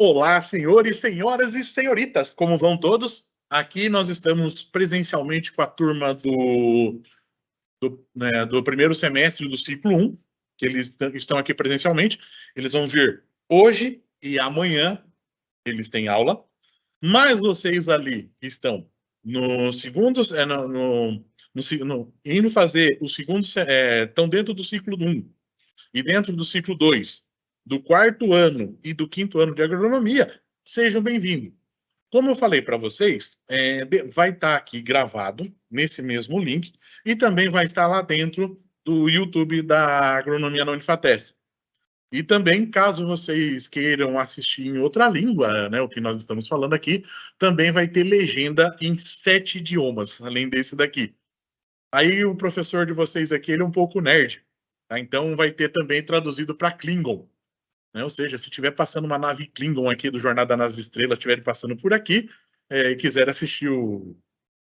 Olá, senhores, senhoras e senhoritas, como vão todos? Aqui nós estamos presencialmente com a turma do primeiro semestre do ciclo 1, que eles estão aqui presencialmente. Eles vão vir hoje e amanhã, eles têm aula, mas vocês ali que estão no segundo, indo fazer o segundo, estão dentro do ciclo 1 e dentro do ciclo 2, do quarto ano e do quinto ano de agronomia, sejam bem-vindos. Como eu falei para vocês, vai estar aqui gravado nesse mesmo link e também vai estar lá dentro do YouTube da Agronomia na Unifatesc. E também, caso vocês queiram assistir em outra língua, né, o que nós estamos falando aqui, também vai ter legenda em 7 idiomas, além desse daqui. Aí o professor de vocês aqui, ele é um pouco nerd, tá? Então vai ter também traduzido para Klingon. Né? Ou seja, se estiver passando uma nave Klingon aqui do Jornada nas Estrelas, estiver passando por aqui, e quiser assistir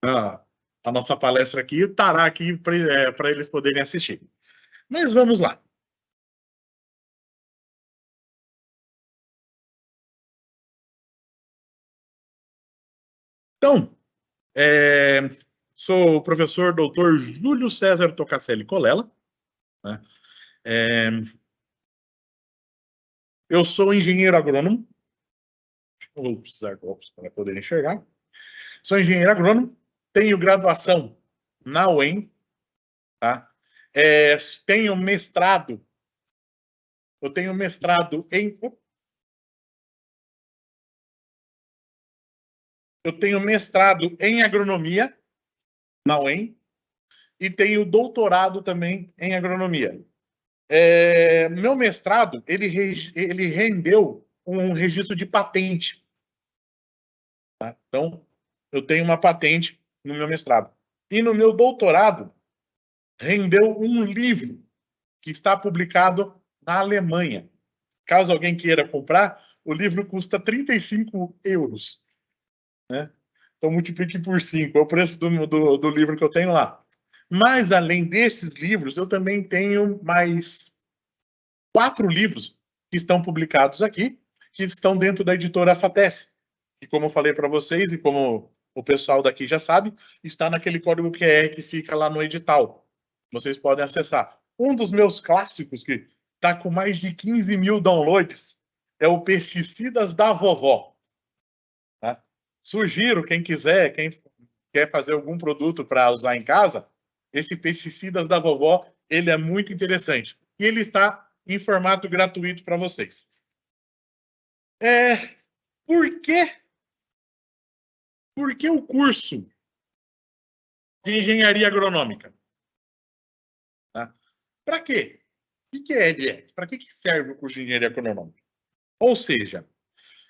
a nossa palestra aqui, estará aqui para eles poderem assistir. Mas vamos lá. Então, sou o professor Dr. Júlio César Tocacelli Colella, né? Eu sou engenheiro agrônomo, vou precisar de óculos para poder enxergar. Sou engenheiro agrônomo, tenho graduação na UEM, tá? Tenho mestrado. Eu tenho mestrado em. Eu tenho mestrado em agronomia na UEM e tenho doutorado também em agronomia. Meu mestrado ele rendeu um registro de patente. Tá? Então, eu tenho uma patente no meu mestrado. E no meu doutorado, rendeu um livro que está publicado na Alemanha. Caso alguém queira comprar, o livro custa 35 euros. Né? Então, multiplique por 5. É o preço do livro que eu tenho lá. Mas, além desses livros, eu também tenho mais 4 livros que estão publicados aqui, que estão dentro da editora FATES. E como eu falei para vocês, e como o pessoal daqui já sabe, está naquele código QR que fica lá no edital. Vocês podem acessar. Um dos meus clássicos, que está com mais de 15 mil downloads, é o Pesticidas da Vovó. Tá? Sugiro, quem quiser, quem quer fazer algum produto para usar em casa, esse Pesticidas da Vovó, ele é muito interessante. E ele está em formato gratuito para vocês. Por que o curso de engenharia agronômica? Tá? Para quê? O que é ele? Para que serve o curso de engenharia agronômica? Ou seja,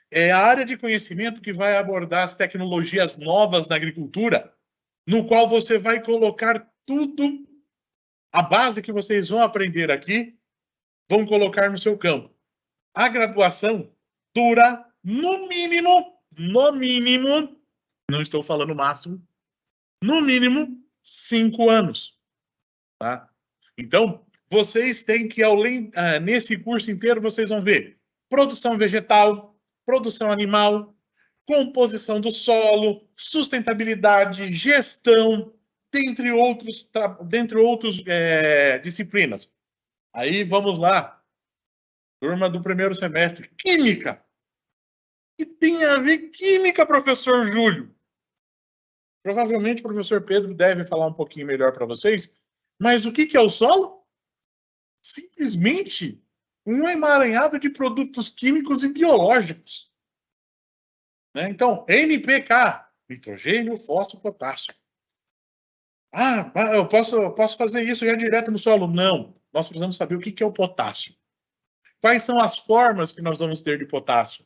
é a área de conhecimento que vai abordar as tecnologias novas na agricultura, no qual você vai colocar tudo, a base que vocês vão aprender aqui, vão colocar no seu campo. A graduação dura, no mínimo, não estou falando máximo, no mínimo 5 anos. Tá? Então, vocês têm que, nesse curso inteiro, vocês vão ver produção vegetal, produção animal, composição do solo, sustentabilidade, gestão, dentre outros disciplinas. Aí, vamos lá. Turma do primeiro semestre. Química. O que tem a ver química, professor Júlio? Provavelmente o professor Pedro deve falar um pouquinho melhor para vocês, mas o que é o solo? Simplesmente um emaranhado de produtos químicos e biológicos. Né? Então, NPK, nitrogênio, fósforo, potássio. Eu posso fazer isso já direto no solo? Não. Nós precisamos saber o que é o potássio. Quais são as formas que nós vamos ter de potássio?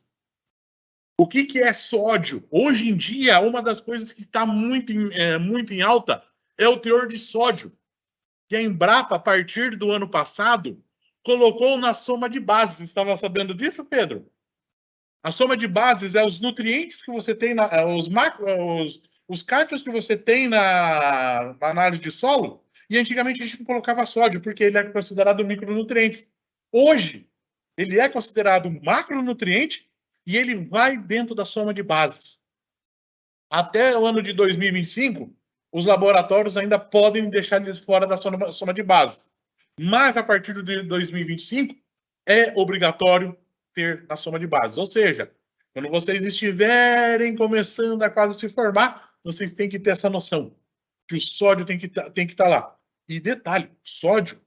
O que é sódio? Hoje em dia, uma das coisas que está muito em alta é o teor de sódio, que a Embrapa, a partir do ano passado, colocou na soma de bases. Você estava sabendo disso, Pedro? A soma de bases é os nutrientes que você tem, os cátions que você tem na análise de solo, e antigamente a gente não colocava sódio, porque ele é considerado micronutrientes. Hoje, ele é considerado macronutriente e ele vai dentro da soma de bases. Até o ano de 2025, os laboratórios ainda podem deixar eles fora da soma de bases. Mas a partir de 2025, é obrigatório ter na soma de bases. Ou seja, quando vocês estiverem começando a quase se formar, vocês têm que ter essa noção que o sódio tem que estar lá. E detalhe, sódio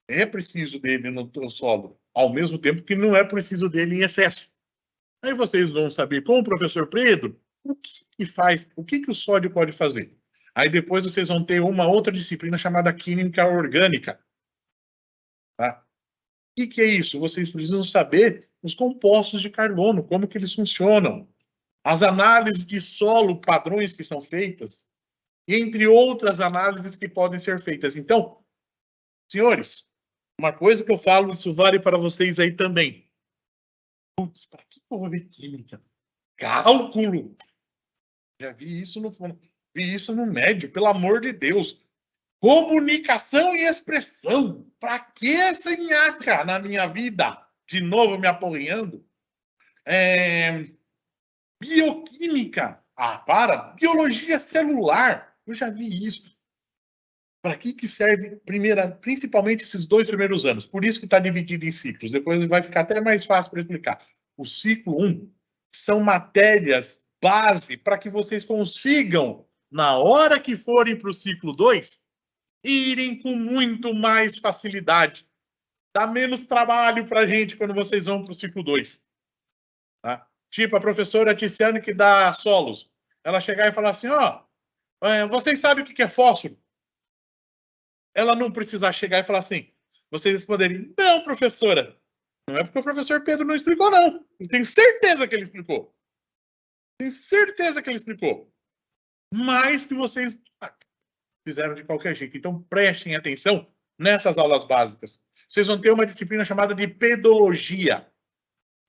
é preciso dele no solo, ao mesmo tempo que não é preciso dele em excesso. Aí vocês vão saber com o professor Pedro o que faz, o que o sódio pode fazer. Aí depois vocês vão ter uma outra disciplina chamada química orgânica. Tá? O que é isso? Vocês precisam saber os compostos de carbono, como que eles funcionam, as análises de solo, padrões que são feitas, entre outras análises que podem ser feitas. Então, senhores, uma coisa que eu falo, isso vale para vocês aí também. Putz, para que eu vou ver química? Cálculo! Já vi isso no médio, pelo amor de Deus. Comunicação e expressão. Para que essa nhaca na minha vida? De novo me apoiando. Bioquímica. Ah, para. Biologia celular. Eu já vi isso. Para que serve, principalmente esses 2 primeiros anos? Por isso que está dividido em ciclos. Depois vai ficar até mais fácil para explicar. O ciclo 1 são matérias base para que vocês consigam, na hora que forem para o ciclo 2, irem com muito mais facilidade. Dá menos trabalho para a gente quando vocês vão para o ciclo 2. Tá? Tipo a professora Tiziane que dá solos. Ela chegar e falar assim, vocês sabem o que é fósforo? Ela não precisar chegar e falar assim, vocês responderem, não, professora. Não é porque o professor Pedro não explicou, não. Eu tenho certeza que ele explicou. Tenho certeza que ele explicou. Mas que vocês fizeram de qualquer jeito. Então, prestem atenção nessas aulas básicas. Vocês vão ter uma disciplina chamada de pedologia.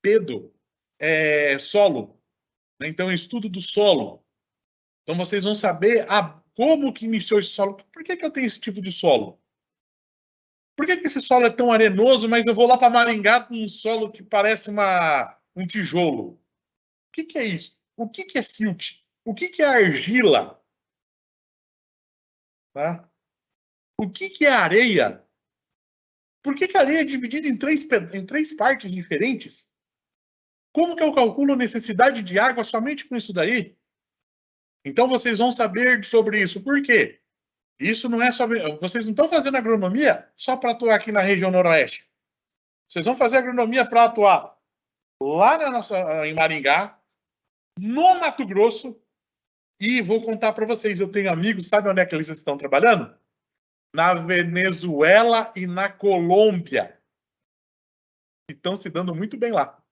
Pedo é solo. Né? Então, estudo do solo. Então, vocês vão saber como que iniciou esse solo. Por que eu tenho esse tipo de solo? Por que esse solo é tão arenoso, mas eu vou lá para Maringá com um solo que parece um tijolo? O que é isso? O que é silt? O que é argila? Tá? O que é areia? Por que a areia é dividida em três partes diferentes? Como que eu calculo a necessidade de água somente com isso daí? Então vocês vão saber sobre isso. Por quê? Isso não é só... Vocês não estão fazendo agronomia só para atuar aqui na região noroeste. Vocês vão fazer agronomia para atuar lá em Maringá, no Mato Grosso, e vou contar para vocês, eu tenho amigos, sabe onde é que eles estão trabalhando? Na Venezuela e na Colômbia. E estão se dando muito bem lá.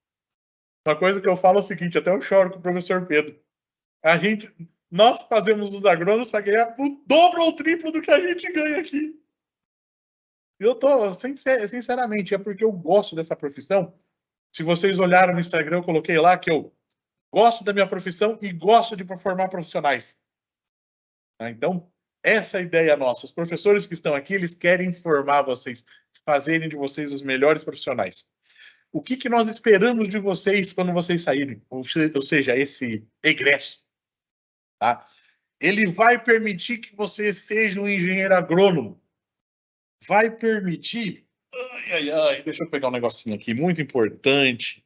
Uma coisa que eu falo é o seguinte, até eu choro com o professor Pedro. Nós fazemos os agrônomos para ganhar o dobro ou o triplo do que a gente ganha aqui. Eu tô, sinceramente, é porque eu gosto dessa profissão. Se vocês olharam no Instagram, eu coloquei lá que eu gosto da minha profissão e gosto de formar profissionais. Então, essa é a ideia nossa. Os professores que estão aqui, eles querem formar vocês, fazerem de vocês os melhores profissionais. O que nós esperamos de vocês quando vocês saírem? Ou seja, esse egresso. Tá? Ele vai permitir que você seja um engenheiro agrônomo. Vai permitir... deixa eu pegar um negocinho aqui, muito importante.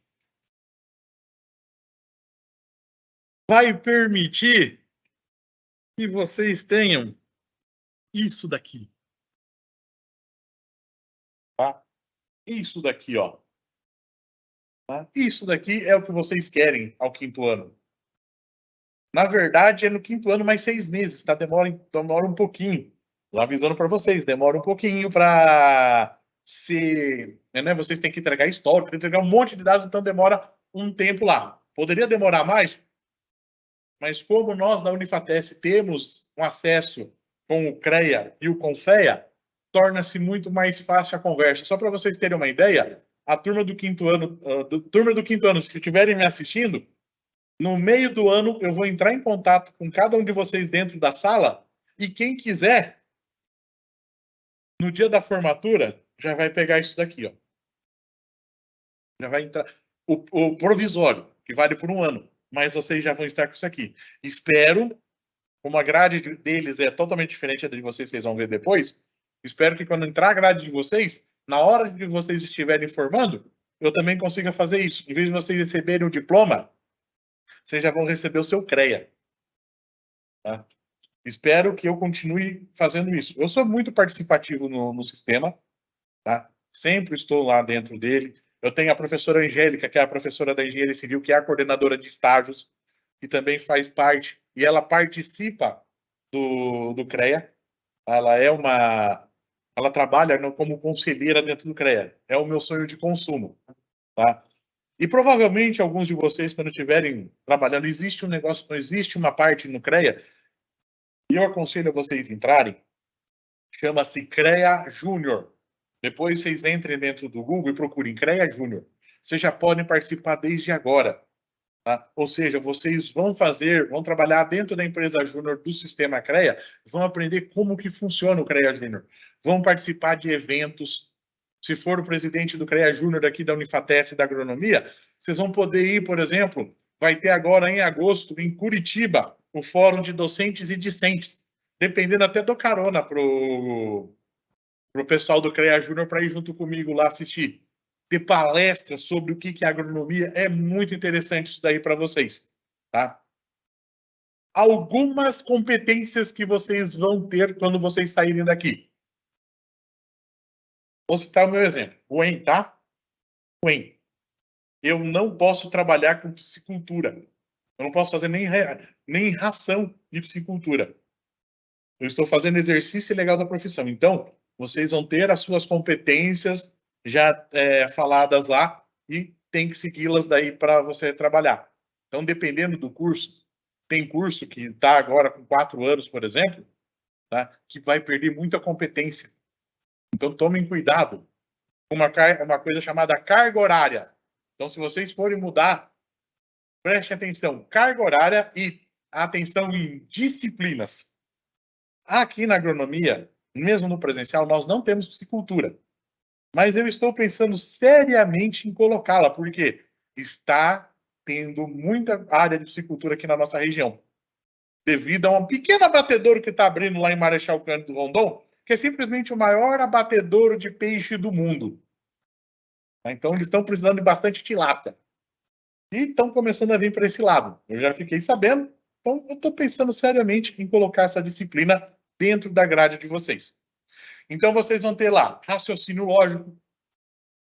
Vai permitir que vocês tenham isso daqui. Tá? Isso daqui, ó. Tá? Isso daqui é o que vocês querem ao 5º ano. Na verdade, é no 5º ano mais 6 meses, tá? Demora um pouquinho. Tô avisando para vocês, demora um pouquinho para ser... Né? Vocês têm que entregar histórico, tem que entregar um monte de dados, então demora um tempo lá. Poderia demorar mais, mas como nós da Unifatesc temos um acesso com o CREA e o CONFEA, torna-se muito mais fácil a conversa. Só para vocês terem uma ideia, a turma do 5º ano, se estiverem me assistindo, no meio do ano eu vou entrar em contato com cada um de vocês dentro da sala e quem quiser, no dia da formatura, já vai pegar isso daqui, ó. Já vai entrar o provisório. que vale por 1 ano, mas vocês já vão estar com isso aqui. Espero, como a grade deles é totalmente diferente da de vocês vão ver depois, espero que quando entrar a grade de vocês, na hora que vocês estiverem formando, eu também consiga fazer isso. Em vez de vocês receberem o diploma, vocês já vão receber o seu CREA. Tá? Espero que eu continue fazendo isso. Eu sou muito participativo no sistema, tá? Sempre estou lá dentro dele. Eu tenho a professora Angélica, que é a professora da Engenharia Civil, que é a coordenadora de estágios, que também faz parte, e ela participa do CREA. Ela trabalha como conselheira dentro do CREA. É o meu sonho de consumo, tá? E provavelmente alguns de vocês, quando estiverem trabalhando, existe um negócio, existe uma parte no CREA, e eu aconselho a vocês entrarem, chama-se CREA Júnior. Depois vocês entrem dentro do Google e procurem CREA Júnior. Vocês já podem participar desde agora. Tá? Ou seja, vocês vão trabalhar dentro da empresa Júnior do sistema CREA, vão aprender como que funciona o CREA Júnior. Vão participar de eventos. Se for o presidente do CREA Júnior aqui da Unifatesc da Agronomia, vocês vão poder ir, por exemplo, vai ter agora em agosto, em Curitiba, o Fórum de Docentes e Discentes, dependendo até do carona para o pessoal do CREA Júnior para ir junto comigo lá assistir. Ter palestras sobre o que é agronomia, é muito interessante isso daí para vocês, tá? Algumas competências que vocês vão ter quando vocês saírem daqui. Vou citar o meu exemplo. O EN, tá? O EN. Eu não posso trabalhar com piscicultura. Eu não posso fazer nem ração de piscicultura. Eu estou fazendo exercício legal da profissão. Então, vocês vão ter as suas competências já faladas lá e tem que segui-las daí para você trabalhar. Então, dependendo do curso, tem curso que está agora com 4 anos, por exemplo, tá? Que vai perder muita competência. Então, tomem cuidado com uma coisa chamada carga horária. Então, se vocês forem mudar, prestem atenção, carga horária e atenção em disciplinas. Aqui na agronomia, mesmo no presencial, nós não temos piscicultura. Mas eu estou pensando seriamente em colocá-la, porque está tendo muita área de piscicultura aqui na nossa região. Devido a um pequeno abatedouro que está abrindo lá em Marechal Cândido Rondon, que é simplesmente o maior abatedouro de peixe do mundo. Então, eles estão precisando de bastante tilápia. E estão começando a vir para esse lado. Eu já fiquei sabendo. Então, eu estou pensando seriamente em colocar essa disciplina dentro da grade de vocês. Então, vocês vão ter lá raciocínio lógico. O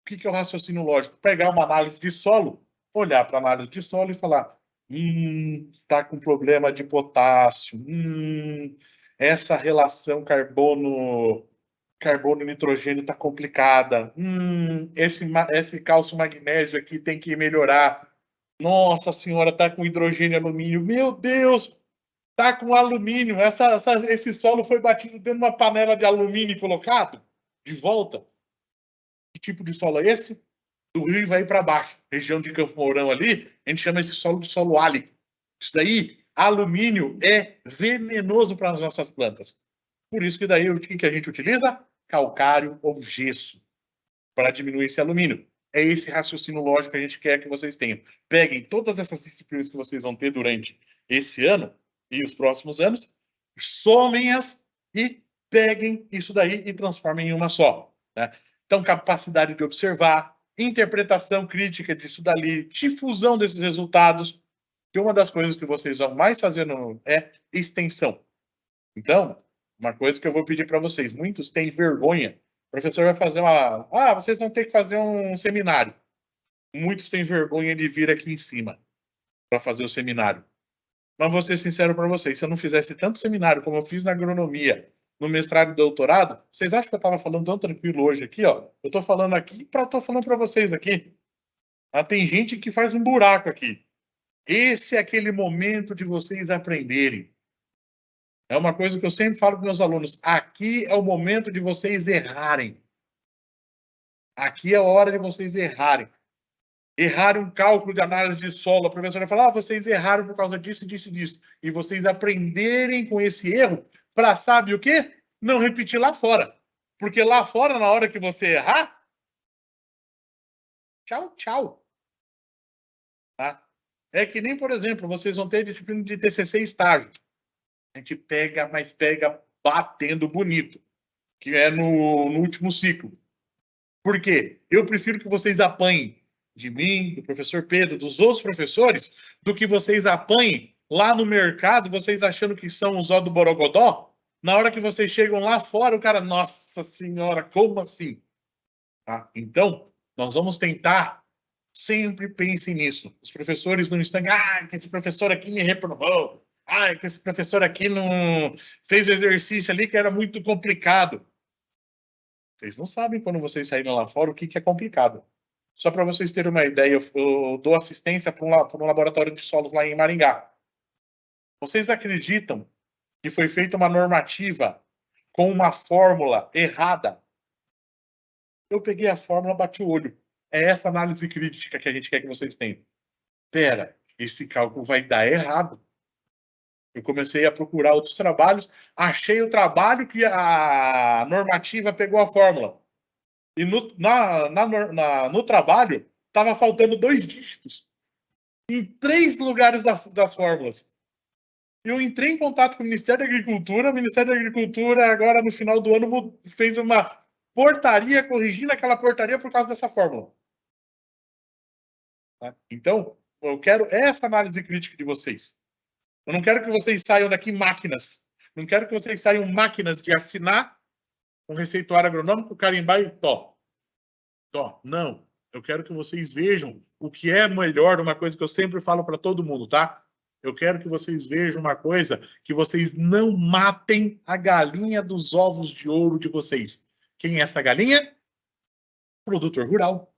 que é o raciocínio lógico? Pegar uma análise de solo, olhar para a análise de solo e falar: está com problema de potássio, essa relação carbono-nitrogênio está complicada, esse cálcio magnésio aqui tem que melhorar. Nossa senhora, está com hidrogênio e alumínio. Meu Deus! Tá com alumínio. Esse solo foi batido dentro de uma panela de alumínio e colocado de volta. Que tipo de solo é esse? Do Rio vai para baixo. Região de Campo Mourão ali, a gente chama esse solo de solo álico. Isso daí, alumínio é venenoso para as nossas plantas. Por isso que daí o que a gente utiliza? Calcário ou gesso para diminuir esse alumínio. É esse raciocínio lógico que a gente quer que vocês tenham. Peguem todas essas disciplinas que vocês vão ter durante esse ano e os próximos anos, somem-as e peguem isso daí e transformem em uma só. Né? Então, capacidade de observar, interpretação crítica disso dali, difusão desses resultados, que uma das coisas que vocês vão mais fazer é extensão. Então, uma coisa que eu vou pedir para vocês, muitos têm vergonha. O professor vai fazer vocês vão ter que fazer um seminário. Muitos têm vergonha de vir aqui em cima para fazer o seminário. Mas vou ser sincero para vocês, se eu não fizesse tanto seminário como eu fiz na agronomia, no mestrado e doutorado, vocês acham que eu estava falando tão tranquilo hoje aqui, ó? Eu estou falando aqui estou falando para vocês aqui. Tem gente que faz um buraco aqui. Esse é aquele momento de vocês aprenderem. É uma coisa que eu sempre falo para meus alunos. Aqui é o momento de vocês errarem. Aqui é a hora de vocês errarem. Erraram um cálculo de análise de solo. A professora vai falar, vocês erraram por causa disso, disso e disso. E vocês aprenderem com esse erro para, sabe o quê? Não repetir lá fora. Porque lá fora, na hora que você errar, tchau, tchau. Tá? É que nem, por exemplo, vocês vão ter disciplina de TCC e estágio. A gente pega, mas pega batendo bonito, que é no último ciclo. Por quê? Eu prefiro que vocês apanhem de mim, do professor Pedro, dos outros professores, do que vocês apanhem lá no mercado, vocês achando que são os ó do Borogodó. Na hora que vocês chegam lá fora, o cara, nossa senhora, como assim? Tá? Então, nós vamos tentar, sempre pensem nisso. Os professores não estão, que esse professor aqui me reprovou, que esse professor aqui não fez o exercício ali que era muito complicado. Vocês não sabem, quando vocês saírem lá fora, o que é complicado. Só para vocês terem uma ideia, eu dou assistência para um laboratório de solos lá em Maringá. Vocês acreditam que foi feita uma normativa com uma fórmula errada? Eu peguei a fórmula, bati o olho. É essa análise crítica que a gente quer que vocês tenham. Pera, esse cálculo vai dar errado. Eu comecei a procurar outros trabalhos, achei o trabalho que a normativa pegou a fórmula. E no trabalho, estava faltando 2 dígitos em 3 lugares das fórmulas. Eu entrei em contato com o Ministério da Agricultura. O Ministério da Agricultura, agora no final do ano, fez uma portaria corrigindo aquela portaria por causa dessa fórmula. Tá? Então, eu quero essa análise crítica de vocês. Eu não quero que vocês saiam daqui máquinas. Não quero que vocês saiam máquinas de assinar um receituário agronômico, carimbar e tó. Não. Eu quero que vocês vejam o que é melhor, uma coisa que eu sempre falo para todo mundo, tá? Eu quero que vocês vejam uma coisa, que vocês não matem a galinha dos ovos de ouro de vocês. Quem é essa galinha? Produtor rural.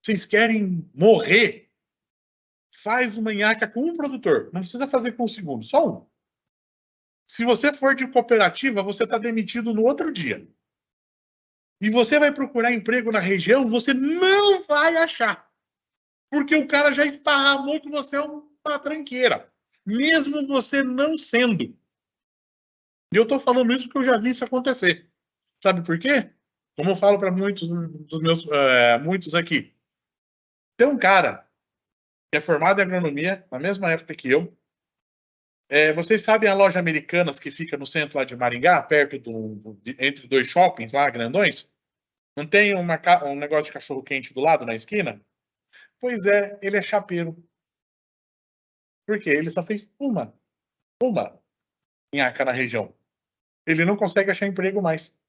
Vocês querem morrer? Faz uma nhaca com um produtor. Não precisa fazer com o segundo, só um. Se você for de cooperativa, você está demitido no outro dia. E você vai procurar emprego na região, você não vai achar. Porque o cara já esparramou que você é uma tranqueira. Mesmo você não sendo. E eu estou falando isso porque eu já vi isso acontecer. Sabe por quê? Como eu falo para muitos dos meus, muitos aqui. Tem um cara que é formado em agronomia, na mesma época que eu. Vocês sabem a loja Americanas que fica no centro lá de Maringá, perto entre 2 shoppings lá, grandões? Não tem um negócio de cachorro-quente do lado, na esquina? Pois é, ele é chapeiro. Por quê? Ele só fez uma nhaca na região. Ele não consegue achar emprego mais.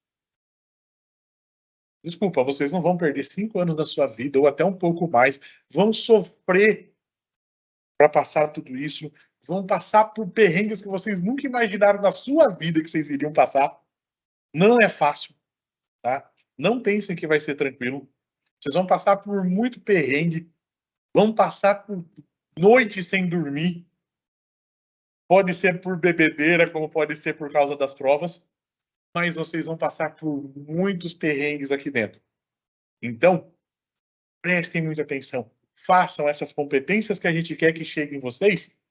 Desculpa, vocês não vão perder 5 anos da sua vida, ou até um pouco mais. Vão sofrer para passar tudo isso. Vão passar por perrengues que vocês nunca imaginaram na sua vida que vocês iriam passar. Não é fácil, tá? Não pensem que vai ser tranquilo. Vocês vão passar por muito perrengue. Vão passar por noite sem dormir. Pode ser por bebedeira, como pode ser por causa das provas. Mas vocês vão passar por muitos perrengues aqui dentro. Então, prestem muita atenção. Façam essas competências que a gente quer que cheguem em vocês,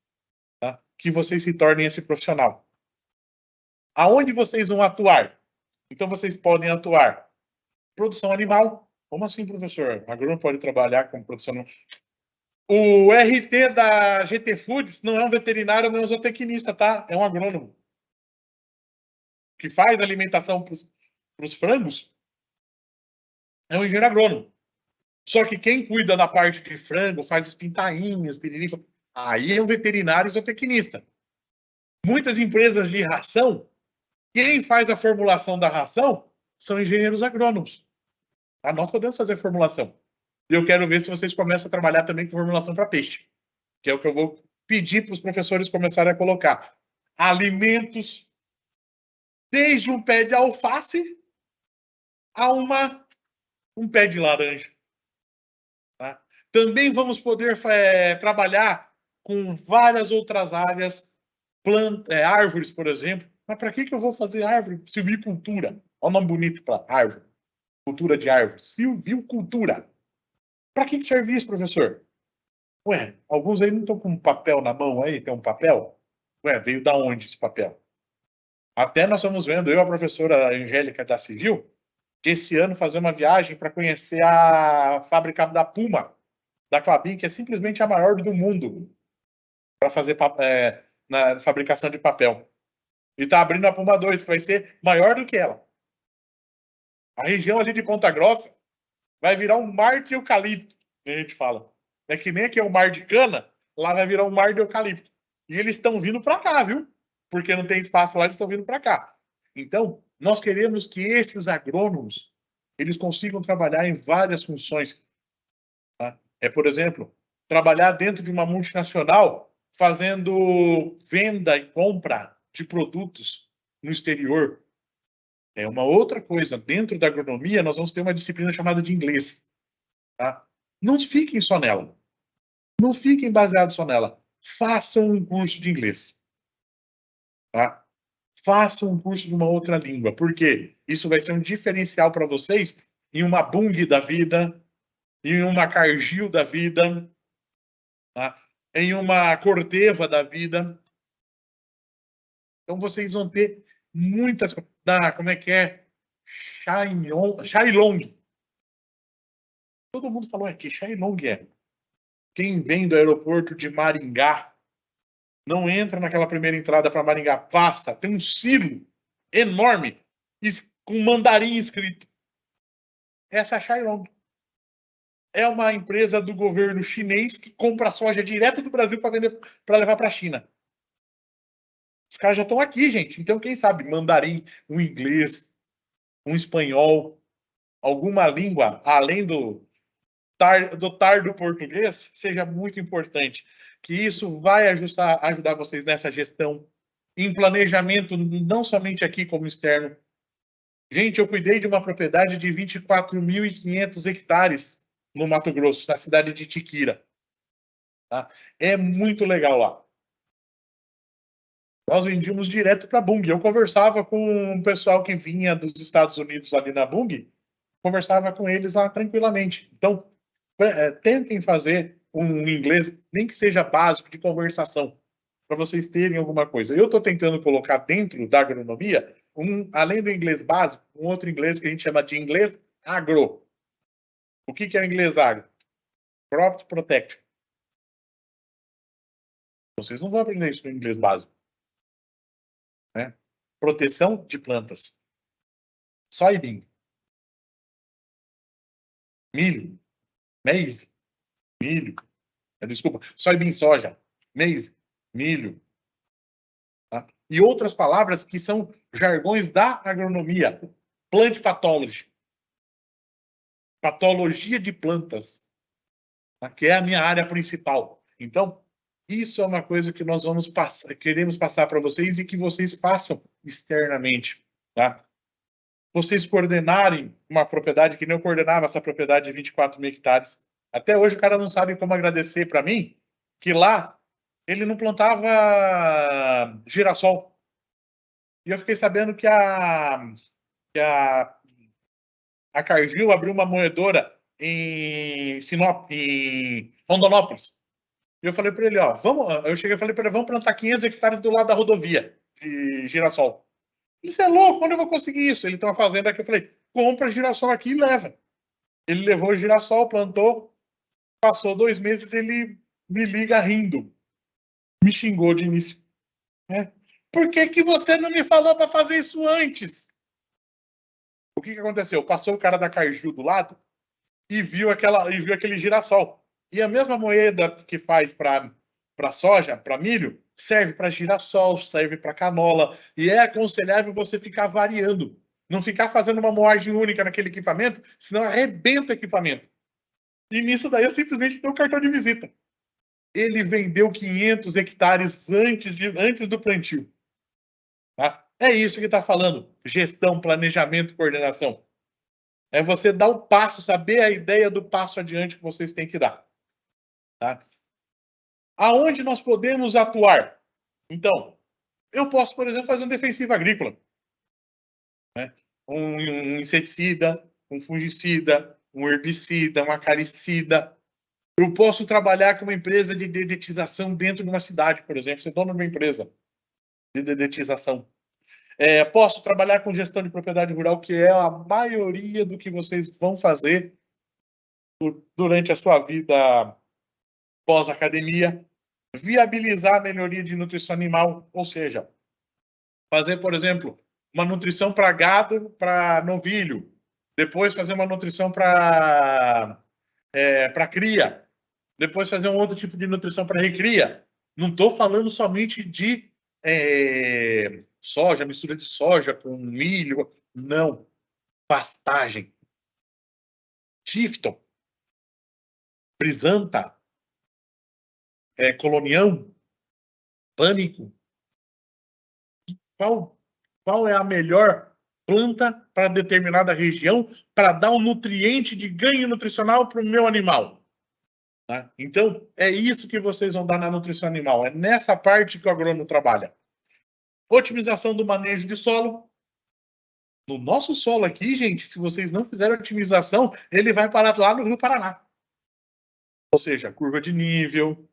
tá? Que vocês se tornem esse profissional. Aonde vocês vão atuar? Então, vocês podem atuar. Produção animal. Como assim, professor? O agrônomo pode trabalhar com produção animal? O RT da GT Foods não é um veterinário, não é um zootecnista, tá? É um agrônomo. Que faz alimentação para os frangos é um engenheiro agrônomo. Só que quem cuida da parte de frango, faz os pintainhos, piririca, aí é um veterinário zootecnista. Muitas empresas de ração, quem faz a formulação da ração são engenheiros agrônomos. Nós podemos fazer formulação. E eu quero ver se vocês começam a trabalhar também com formulação para peixe, que é o que eu vou pedir para os professores começarem a colocar. Alimentos, desde um pé de alface a um pé de laranja. Tá? Também vamos poder trabalhar com várias outras áreas, árvores, por exemplo. Mas para que eu vou fazer árvore? Silvicultura. Olha o nome bonito para árvore. Cultura de árvore. Silvicultura. Para que serve isso, professor? Ué, alguns aí não estão com um papel na mão aí? Tem um papel? Ué, veio da onde esse papel? Até nós estamos vendo, eu e a professora Angélica da Civil, esse ano fazer uma viagem para conhecer a fábrica da Puma, da Klabin, que é simplesmente a maior do mundo para fazer na fabricação de papel. E está abrindo a Puma 2, que vai ser maior do que ela. A região ali de Ponta Grossa vai virar um mar de eucalipto, que a gente fala. É que nem aqui é um mar de cana, lá vai virar um mar de eucalipto. E eles estão vindo para cá, viu? Porque não tem espaço lá, eles estão vindo para cá. Então, nós queremos que esses agrônomos eles consigam trabalhar em várias funções. Tá? Por exemplo, trabalhar dentro de uma multinacional fazendo venda e compra de produtos no exterior. É uma outra coisa. Dentro da agronomia, nós vamos ter uma disciplina chamada de inglês. Tá? Não fiquem só nela. Não fiquem baseados só nela. Façam um curso de inglês. Tá? Façam um curso de uma outra língua. Por quê? Isso vai ser um diferencial para vocês em uma Bung da vida, em uma Cargill da vida, tá? Em uma Corteva da vida. Então vocês vão ter muitas... como é que é? Shailong. Todo mundo falou que Shailong é. Quem vem do aeroporto de Maringá não entra naquela primeira entrada para Maringá, passa, tem um silo enorme com mandarim escrito. Essa é a Shailong. É uma empresa do governo chinês que compra soja direto do Brasil para vender, para levar para a China. Os caras já estão aqui, gente. Então, quem sabe mandarim, um inglês, um espanhol, alguma língua além do tardo português, seja muito importante. Que isso vai ajudar vocês nessa gestão, em planejamento, não somente aqui como externo. Gente, eu cuidei de uma propriedade de 24.500 hectares no Mato Grosso, na cidade de Tiquira. Tá? É muito legal lá. Nós vendíamos direto para a Bung. Eu conversava com o pessoal que vinha dos Estados Unidos ali na Bung, conversava com eles lá tranquilamente. Então, tentem fazer um inglês, nem que seja básico, de conversação, para vocês terem alguma coisa. Eu estou tentando colocar dentro da agronomia, além do inglês básico, um outro inglês que a gente chama de inglês agro. O que é o inglês agro? Crop Protection. Vocês não vão aprender isso no inglês básico. Né? Proteção de plantas. Soybean. Milho. Maize. Milho. Desculpa. Soybean, soja. Maize. Milho. Tá? E outras palavras que são jargões da agronomia. Plant pathology. Patologia de plantas. Tá? Que é a minha área principal. Então, isso é uma coisa que nós queremos passar para vocês e que vocês façam externamente. Tá? Vocês coordenarem uma propriedade, que nem eu coordenava essa propriedade de 24.000 hectares. Até hoje o cara não sabe como agradecer para mim, que lá ele não plantava girassol. E eu fiquei sabendo que a Cargill abriu uma moedora em Sinop, em Rondonópolis. E eu falei para ele, eu cheguei e falei para ele, vamos plantar 500 hectares do lado da rodovia de girassol. Ele disse, é louco, quando eu vou conseguir isso? Ele tem uma fazenda aqui, eu falei, compra girassol aqui e leva. Ele levou o girassol, plantou, passou 2 meses, ele me liga rindo. Me xingou de início. Por que você não me falou para fazer isso antes? O que aconteceu? Passou o cara da Cargill do lado e viu aquele girassol. E a mesma moeda que faz para soja, para milho, serve para girassol, serve para canola. E é aconselhável você ficar variando. Não ficar fazendo uma moagem única naquele equipamento, senão arrebenta o equipamento. E nisso daí eu simplesmente dei o cartão de visita. Ele vendeu 500 hectares antes do plantio. Tá? É isso que está falando. Gestão, planejamento, coordenação. É você dar o passo, saber a ideia do passo adiante que vocês têm que dar. Tá? Aonde nós podemos atuar? Então, eu posso, por exemplo, fazer um defensivo agrícola. Né? Um inseticida, um fungicida, um herbicida, um acaricida. Eu posso trabalhar com uma empresa de dedetização dentro de uma cidade, por exemplo, ser dono de uma empresa de dedetização. Posso trabalhar com gestão de propriedade rural, que é a maioria do que vocês vão fazer durante a sua vida pós-academia, viabilizar a melhoria de nutrição animal, ou seja, fazer, por exemplo, uma nutrição para gado, para novilho, depois fazer uma nutrição para cria, depois fazer um outro tipo de nutrição para recria. Não estou falando somente de soja, mistura de soja com milho, não. Pastagem, Tifton, Brisanta, Colonião, Pânico. Qual é a melhor planta para determinada região para dar um nutriente de ganho nutricional para o meu animal? Tá? Então, é isso que vocês vão dar na nutrição animal. É nessa parte que o agrônomo trabalha. Otimização do manejo de solo. No nosso solo aqui, gente, se vocês não fizerem otimização, ele vai parar lá no Rio Paraná. Ou seja, curva de nível,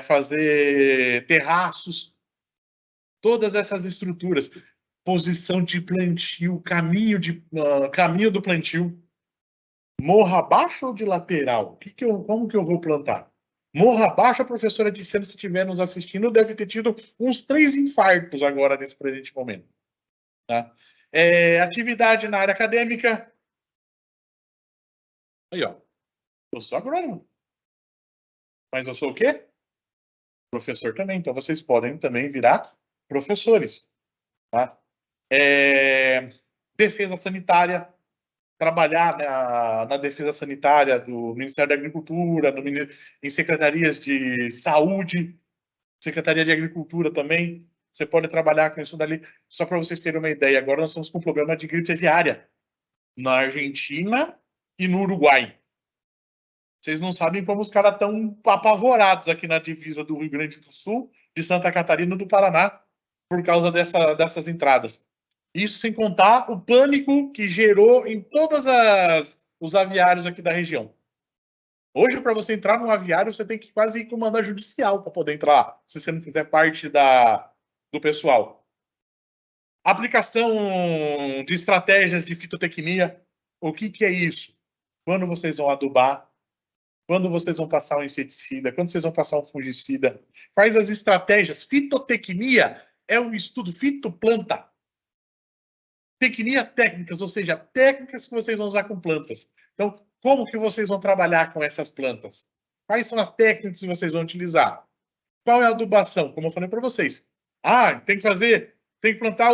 fazer terraços, todas essas estruturas, posição de plantio, caminho do plantio, morro abaixo ou de lateral? Como que eu vou plantar? Morro abaixo, a professora de ciência, se estiver nos assistindo, deve ter tido uns 3 infartos agora nesse presente momento. Tá? Atividade na área acadêmica. Aí, ó. Eu sou agrônomo. Mas eu sou o quê? Professor também. Então, vocês podem também virar professores. Tá? Defesa sanitária. Trabalhar na defesa sanitária do Ministério da Agricultura, em secretarias de saúde, Secretaria de Agricultura também. Você pode trabalhar com isso dali. Só para vocês terem uma ideia, agora nós estamos com um problema de gripe aviária na Argentina e no Uruguai. Vocês não sabem como os caras estão apavorados aqui na divisa do Rio Grande do Sul, de Santa Catarina e do Paraná, por causa dessas entradas. Isso sem contar o pânico que gerou em todos os aviários aqui da região. Hoje, para você entrar num aviário, você tem que quase ir com mandado judicial para poder entrar, se você não fizer parte do pessoal. Aplicação de estratégias de fitotecnia. O que é isso? Quando vocês vão adubar, quando vocês vão passar um inseticida, quando vocês vão passar um fungicida. Quais as estratégias? Fitotecnia é um estudo fitoplanta. Tecnia técnicas, ou seja, técnicas que vocês vão usar com plantas. Então, como que vocês vão trabalhar com essas plantas? Quais são as técnicas que vocês vão utilizar? Qual é a adubação? Como eu falei para vocês. Tem que plantar,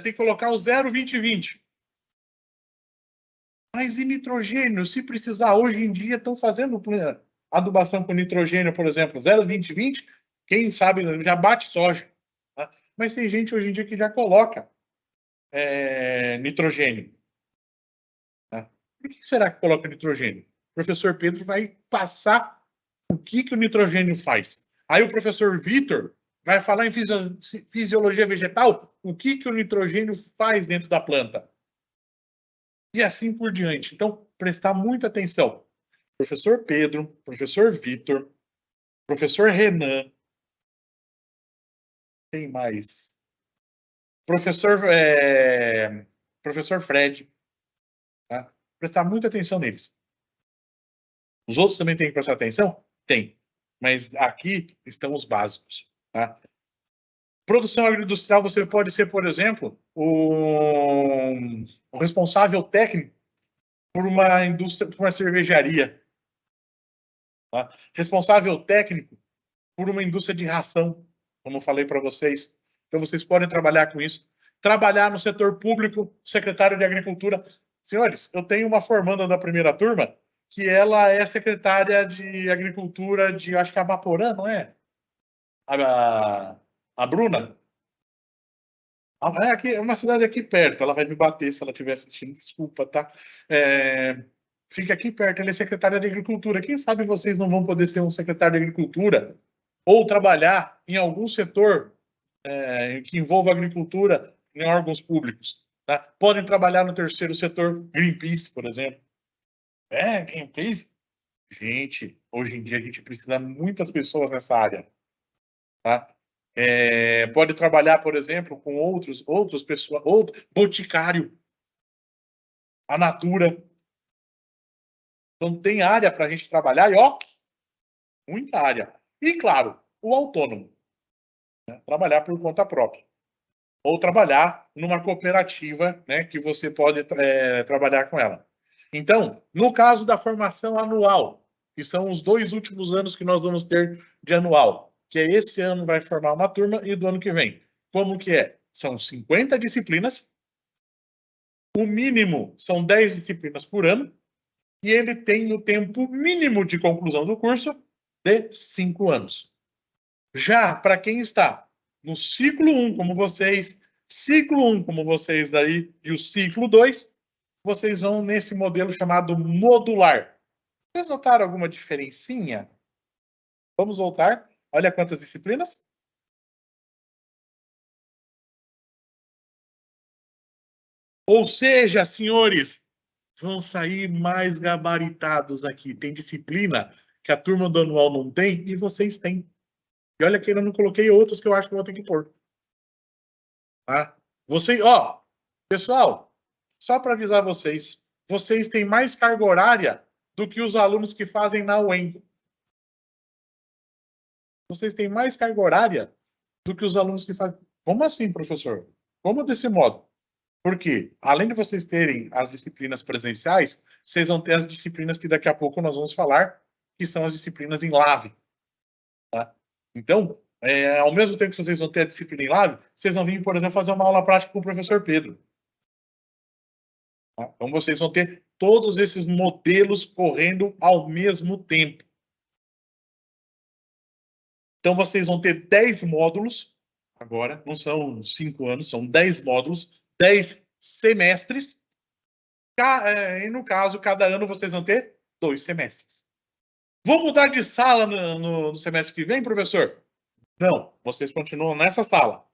tem que colocar o 0,20,20. Mas e nitrogênio? Se precisar, hoje em dia estão fazendo adubação com nitrogênio, por exemplo, 0,20,20, quem sabe já bate soja. Tá? Mas tem gente hoje em dia que já coloca nitrogênio. Tá? Por que será que coloca nitrogênio? O professor Pedro vai passar o que o nitrogênio faz. Aí o professor Vitor vai falar em fisiologia vegetal, o que o nitrogênio faz dentro da planta. E assim por diante. Então, prestar muita atenção. Professor Pedro, professor Vitor, professor Renan, quem mais? Professor Fred. Tá? Prestar muita atenção neles. Os outros também têm que prestar atenção? Tem. Mas aqui estão os básicos. Tá? Produção agroindustrial, você pode ser, por exemplo, o responsável técnico por uma indústria, por uma cervejaria. Tá? Responsável técnico por uma indústria de ração, como eu falei para vocês. Então, vocês podem trabalhar com isso. Trabalhar no setor público, secretário de Agricultura. Senhores, eu tenho uma formanda da primeira turma que ela é secretária de Agricultura de, acho que é Abaporã, não é? A Bruna? É uma cidade aqui perto, ela vai me bater se ela estiver assistindo, desculpa, tá? Fica aqui perto, ela é secretária de Agricultura. Quem sabe vocês não vão poder ser um secretário de Agricultura ou trabalhar em algum setor que envolva agricultura em órgãos públicos. Tá? Podem trabalhar no terceiro setor, Greenpeace, por exemplo. Greenpeace? Gente, hoje em dia a gente precisa de muitas pessoas nessa área. Tá? Pode trabalhar, por exemplo, com outras pessoas, Boticário, a Natura. Então tem área para a gente trabalhar e Muita área. E, claro, o autônomo. Né? Trabalhar por conta própria. Ou trabalhar numa cooperativa, né, que você pode trabalhar com ela. Então, no caso da formação anual, que são os 2 últimos anos que nós vamos ter de anual, que é esse ano vai formar uma turma e do ano que vem. Como que é? São 50 disciplinas, o mínimo são 10 disciplinas por ano, e ele tem o tempo mínimo de conclusão do curso de 5 anos. Já para quem está no ciclo 1, como vocês, ciclo 1, como vocês daí, e o ciclo 2, vocês vão nesse modelo chamado modular. Vocês notaram alguma diferencinha? Vamos voltar. Olha quantas disciplinas. Ou seja, senhores, vão sair mais gabaritados aqui. Tem disciplina que a turma do anual não tem e vocês têm. E olha que eu não coloquei outros que eu acho que eu vou ter que pôr. Tá? Vocês, ó, pessoal, só para avisar vocês, vocês têm mais carga horária do que os alunos que fazem na UEM. Vocês têm mais carga horária do que os alunos que fazem. Como assim, professor? Como desse modo? Porque, além de vocês terem as disciplinas presenciais, vocês vão ter as disciplinas que daqui a pouco nós vamos falar, que são as disciplinas em LAV. Tá? Então, ao mesmo tempo que vocês vão ter a disciplina em LAV, vocês vão vir, por exemplo, fazer uma aula prática com o professor Pedro. Tá? Então, vocês vão ter todos esses modelos correndo ao mesmo tempo. Então, vocês vão ter 10 módulos, agora, não são 5 anos, são 10 módulos, 10 semestres, e no caso, cada ano vocês vão ter 2 semestres. Vou mudar de sala no semestre que vem, professor? Não, vocês continuam nessa sala.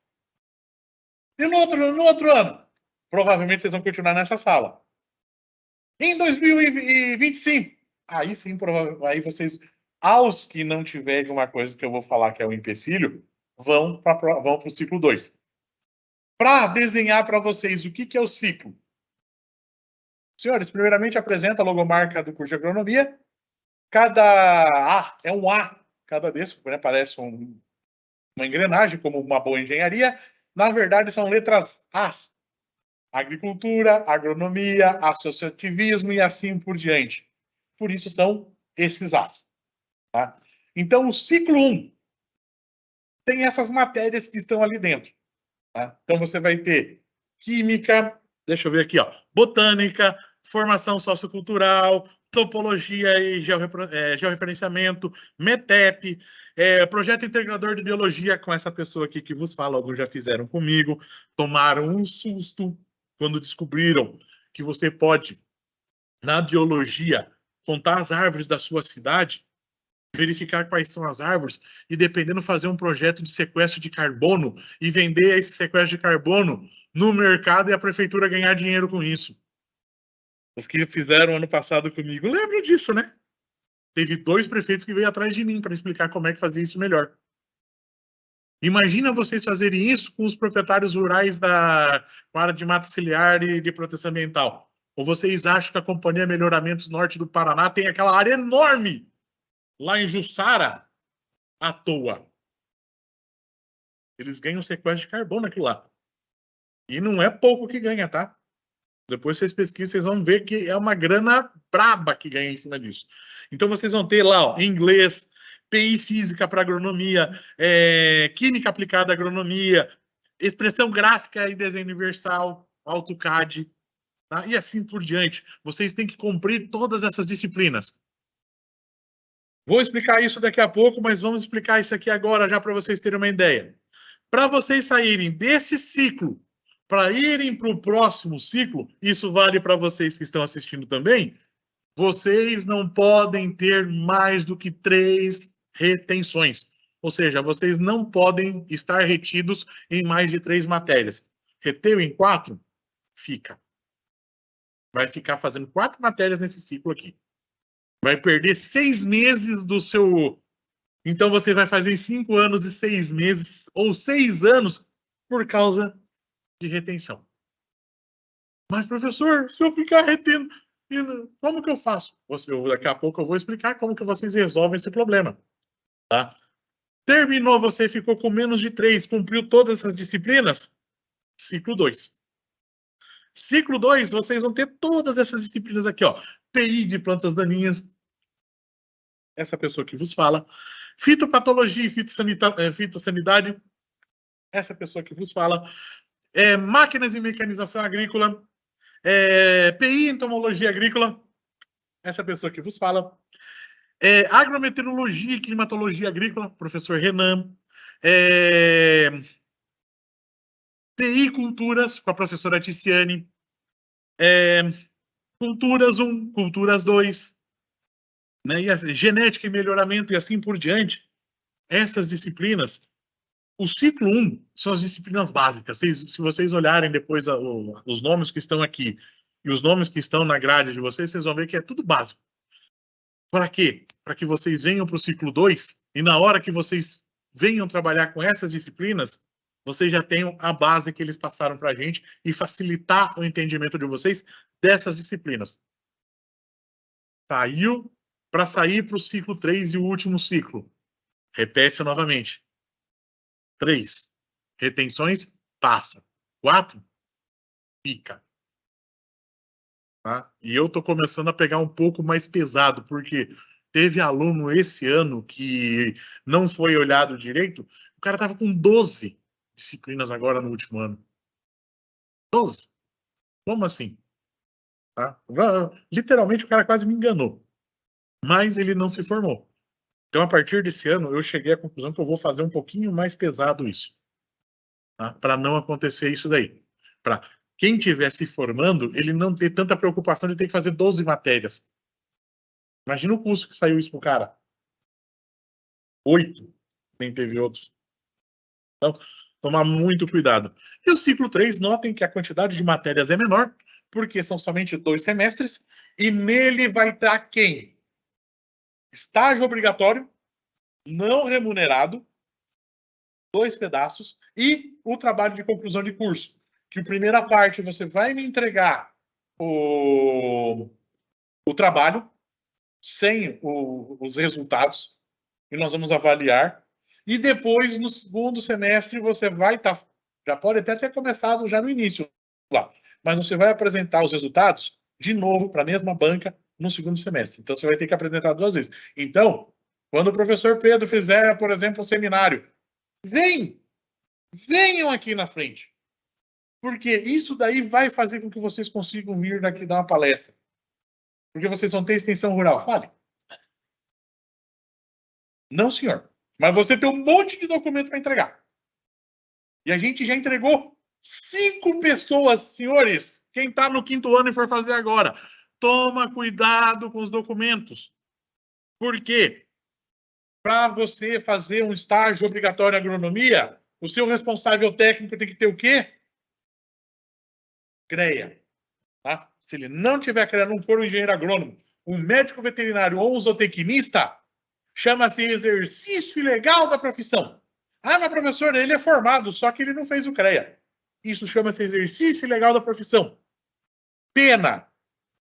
E no outro ano? Provavelmente vocês vão continuar nessa sala. Em 2025, aí sim, aí vocês, aos que não tiverem uma coisa que eu vou falar que é o empecilho, vão para o ciclo 2. Para desenhar para vocês o que é o ciclo. Senhores, primeiramente apresenta a logomarca do curso de agronomia. Cada A é um A, cada desse, né, parece uma engrenagem, como uma boa engenharia. Na verdade, são letras As. Agricultura, agronomia, associativismo e assim por diante. Por isso são esses As. Tá? Então, o ciclo 1 tem essas matérias que estão ali dentro. Tá? Então, você vai ter química, deixa eu ver aqui, ó, botânica, formação sociocultural, topologia e georreferenciamento, METEP, projeto integrador de biologia com essa pessoa aqui que vos fala, alguns já fizeram comigo, tomaram um susto quando descobriram que você pode, na biologia, contar as árvores da sua cidade, verificar quais são as árvores e, dependendo, fazer um projeto de sequestro de carbono e vender esse sequestro de carbono no mercado e a prefeitura ganhar dinheiro com isso. Os que fizeram ano passado comigo lembram disso, né? Teve 2 prefeitos que veio atrás de mim para explicar como é que fazia isso melhor. Imagina vocês fazerem isso com os proprietários rurais da área de mata ciliar e de proteção ambiental. Ou vocês acham que a Companhia Melhoramentos Norte do Paraná tem aquela área enorme lá em Jussara à toa? Eles ganham sequestro de carbono aquilo lá. E não é pouco que ganha, tá? Depois vocês pesquisem, vocês vão ver que é uma grana braba que ganha em cima disso. Então vocês vão ter lá, ó, inglês, PI física para agronomia, química aplicada à agronomia, expressão gráfica e desenho universal, AutoCAD, tá? E assim por diante. Vocês têm que cumprir todas essas disciplinas. Vou explicar isso daqui a pouco, mas vamos explicar isso aqui agora já para vocês terem uma ideia. Para vocês saírem desse ciclo para irem para o próximo ciclo, isso vale para vocês que estão assistindo também, vocês não podem ter mais do que 3 retenções. Ou seja, vocês não podem estar retidos em mais de 3 matérias. Reteu em 4? Fica. Vai ficar fazendo 4 matérias nesse ciclo aqui. Vai perder 6 meses do seu... Então, você vai fazer 5 anos e 6 meses, ou 6 anos, por causa de retenção. Mas, professor, se eu ficar retendo, como que eu faço? Daqui a pouco eu vou explicar como que vocês resolvem esse problema. Tá? Terminou, você ficou com menos de 3, cumpriu todas essas disciplinas? Ciclo 2. Ciclo 2, vocês vão ter todas essas disciplinas aqui, ó. PI de plantas daninhas, essa pessoa que vos fala. Fitopatologia e fitossanidade, essa pessoa que vos fala. Máquinas e mecanização agrícola. PI entomologia agrícola, essa pessoa que vos fala. Agrometeorologia e climatologia agrícola, professor Renan. TI Culturas, com a professora Ticiane. Culturas 1, Culturas 2. Né? E genética e melhoramento e assim por diante. Essas disciplinas, o ciclo 1 são as disciplinas básicas. Se vocês olharem depois os nomes que estão aqui e os nomes que estão na grade de vocês, vocês vão ver que é tudo básico. Para quê? Para que vocês venham para o ciclo 2 e na hora que vocês venham trabalhar com essas disciplinas, vocês já tenham a base que eles passaram para a gente e facilitar o entendimento de vocês dessas disciplinas. Para sair para o ciclo 3 e o último ciclo. Repete novamente. 3. Retenções, passa. 4. Fica. Tá? E eu estou começando a pegar um pouco mais pesado, porque teve aluno esse ano que não foi olhado direito, o cara estava com 12 disciplinas agora no último ano. 12? Como assim? Tá? Literalmente o cara quase me enganou. Mas ele não se formou. Então, a partir desse ano, eu cheguei à conclusão que eu vou fazer um pouquinho mais pesado isso. Tá? Para não acontecer isso daí. Para quem estiver se formando, ele não ter tanta preocupação de ter que fazer 12 matérias. Imagina o custo que saiu isso pro cara. 8, nem teve outros. Então, tomar muito cuidado. E o ciclo 3, notem que a quantidade de matérias é menor, porque são somente 2 semestres, e nele vai estar quem? Estágio obrigatório, não remunerado, 2 pedaços, e o trabalho de conclusão de curso. Que a primeira parte você vai me entregar o trabalho, sem os resultados, e nós vamos avaliar. E depois, no segundo semestre, você vai estar... já pode até ter começado já no início, lá, mas você vai apresentar os resultados de novo para a mesma banca no segundo semestre. Então, você vai ter que apresentar 2 vezes. Então, quando o professor Pedro fizer, por exemplo, um seminário, venham aqui na frente. Porque isso daí vai fazer com que vocês consigam vir daqui dar uma palestra. Porque vocês vão ter extensão rural. Fale. Não, senhor. Mas você tem um monte de documento para entregar. E a gente já entregou 5 pessoas, senhores. Quem está no 5º ano e for fazer agora, toma cuidado com os documentos. Por quê? Para você fazer um estágio obrigatório em agronomia, o seu responsável técnico tem que ter o quê? CREA. Tá? Se ele não tiver CREA, não for um engenheiro agrônomo, um médico veterinário ou um zootecnista, chama-se exercício ilegal da profissão. Ah, mas professor, ele é formado, só que ele não fez o CREA. Isso chama-se exercício ilegal da profissão. Pena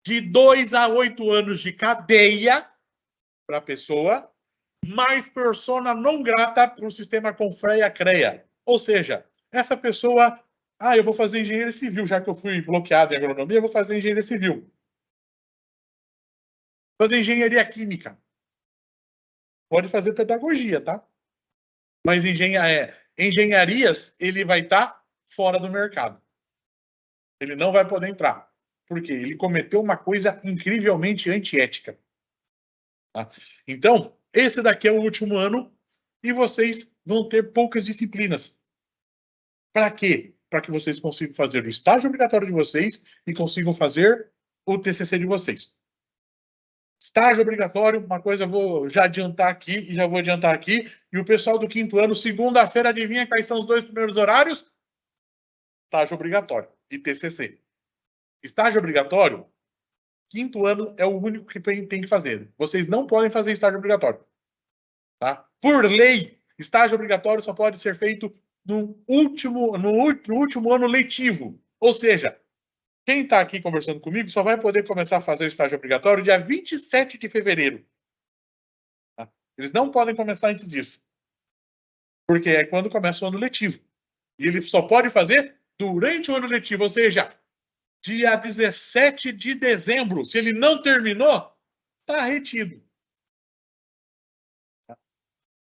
de 2 a 8 anos de cadeia para a pessoa, mais persona não grata para o sistema Confreia-CREA. Ou seja, essa pessoa... eu vou fazer engenharia civil, já que eu fui bloqueado em agronomia, eu vou fazer engenharia civil. Fazer engenharia química. Pode fazer pedagogia, tá? Mas engenharias, ele vai estar fora do mercado. Ele não vai poder entrar. Por quê? Ele cometeu uma coisa incrivelmente antiética. Tá? Então, esse daqui é o último ano e vocês vão ter poucas disciplinas. Para quê? Para que vocês consigam fazer o estágio obrigatório de vocês e consigam fazer o TCC de vocês. Estágio obrigatório, uma coisa eu vou já adiantar aqui, e já vou adiantar aqui, e o pessoal do 5º ano, segunda-feira, adivinha quais são os 2 primeiros horários? Estágio obrigatório e TCC. Estágio obrigatório, 5º ano é o único que tem que fazer. Vocês não podem fazer estágio obrigatório. Tá? Por lei, estágio obrigatório só pode ser feito no último ano letivo. Ou seja, quem está aqui conversando comigo só vai poder começar a fazer o estágio obrigatório dia 27 de fevereiro. Tá? Eles não podem começar antes disso. Porque é quando começa o ano letivo. E ele só pode fazer durante o ano letivo, ou seja, dia 17 de dezembro. Se ele não terminou, está retido.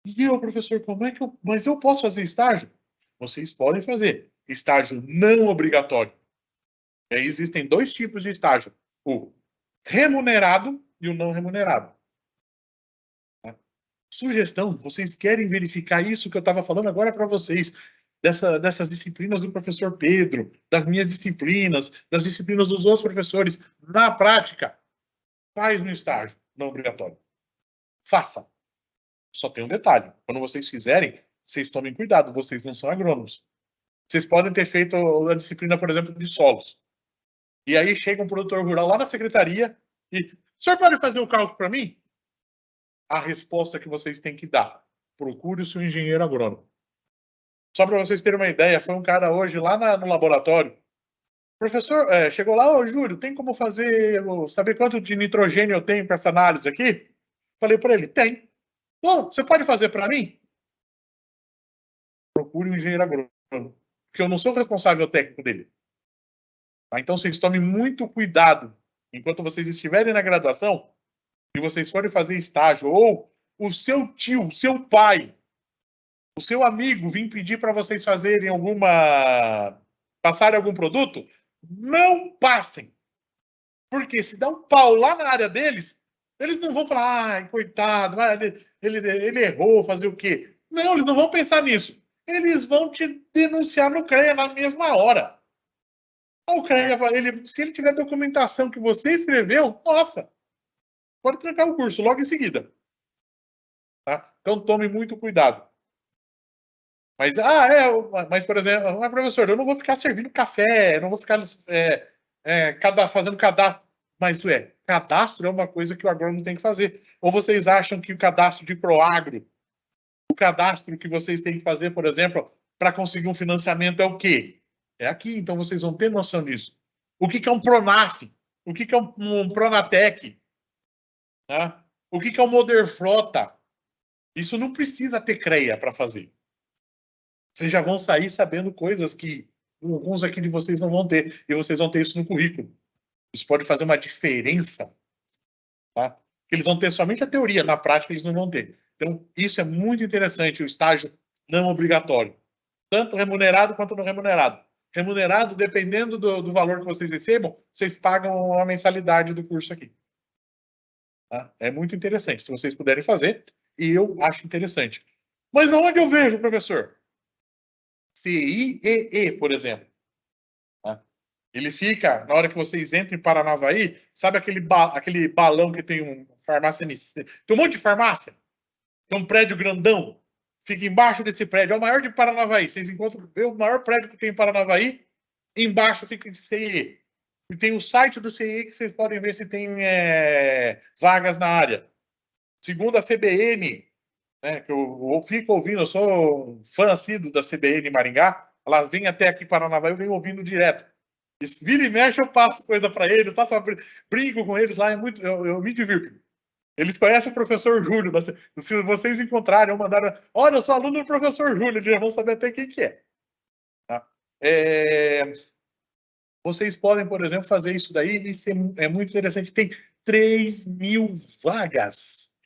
E eu, professor, como é que eu... Mas eu posso fazer estágio? Vocês podem fazer. Estágio não obrigatório. E aí existem dois tipos de estágio. O remunerado e o não remunerado. Tá? Sugestão, vocês querem verificar isso que eu estava falando agora para vocês, dessas disciplinas do professor Pedro, das minhas disciplinas, das disciplinas dos outros professores, na prática, faz no estágio não obrigatório. Faça. Só tem um detalhe. Quando vocês fizerem, vocês tomem cuidado, vocês não são agrônomos. Vocês podem ter feito a disciplina, por exemplo, de solos. E aí chega um produtor rural lá na secretaria e... O senhor pode fazer o cálculo para mim? A resposta que vocês têm que dar. Procure o seu engenheiro agrônomo. Só para vocês terem uma ideia, foi um cara hoje lá no laboratório. Professor, chegou lá, ô Júlio, tem como saber quanto de nitrogênio eu tenho para essa análise aqui? Falei para ele, tem. Bom, você pode fazer para mim? Procure um engenheiro agrônomo, porque eu não sou o responsável técnico dele. Tá? Então, vocês tomem muito cuidado enquanto vocês estiverem na graduação e vocês forem fazer estágio, ou o seu tio, o seu pai, o seu amigo vir pedir para vocês fazerem passarem algum produto, não passem. Porque se dá um pau lá na área deles, eles não vão falar, ai, coitado, ele errou, fazer o quê? Não, eles não vão pensar nisso. Eles vão te denunciar no CREA na mesma hora. O CREA, se ele tiver documentação que você escreveu, nossa, pode trancar o curso logo em seguida. Tá? Então tome muito cuidado. Mas, por exemplo, professor, eu não vou ficar servindo café, eu não vou ficar fazendo cadastro. Mas, cadastro é uma coisa que o agrônomo tem que fazer. Ou vocês acham que o cadastro de Proagro, o cadastro que vocês têm que fazer, por exemplo, para conseguir um financiamento é o quê? É aqui, então vocês vão ter noção disso. O que é um Pronaf? O que é um Pronatec? Tá? O que é um Moderfrota? Isso não precisa ter CREA para fazer. Vocês já vão sair sabendo coisas que alguns aqui de vocês não vão ter. E vocês vão ter isso no currículo. Isso pode fazer uma diferença. Tá? Eles vão ter somente a teoria, na prática eles não vão ter. Então, isso é muito interessante, o estágio não obrigatório. Tanto remunerado quanto não remunerado. Remunerado, dependendo do valor que vocês recebam, vocês pagam a mensalidade do curso aqui. Tá? É muito interessante, se vocês puderem fazer, e eu acho interessante. Mas aonde eu vejo, professor? CIEE, por exemplo. Tá? Ele fica, na hora que vocês entram em Paranavaí, sabe aquele balão que tem um farmácia? Tem um monte de farmácia. Tem um prédio grandão. Fica embaixo desse prédio. É o maior de Paranavaí. Vocês encontram o maior prédio que tem em Paranavaí. Embaixo fica de CIE. E tem o site do CIE que vocês podem ver se tem vagas na área. Segundo a CBN, que eu fico ouvindo, eu sou um fã assíduo da CBN Maringá. Ela vem até aqui para Paranavaí, eu venho ouvindo direto. E vira e mexe, eu passo coisa para eles, só brinco com eles lá, eu me divirto. Eles conhecem o professor Júlio. Se vocês encontrarem ou mandarem, olha, eu sou aluno do professor Júlio, eles já vão saber até quem que é. Tá? Vocês podem, por exemplo, fazer isso daí e é muito interessante. Tem 3.000 vagas.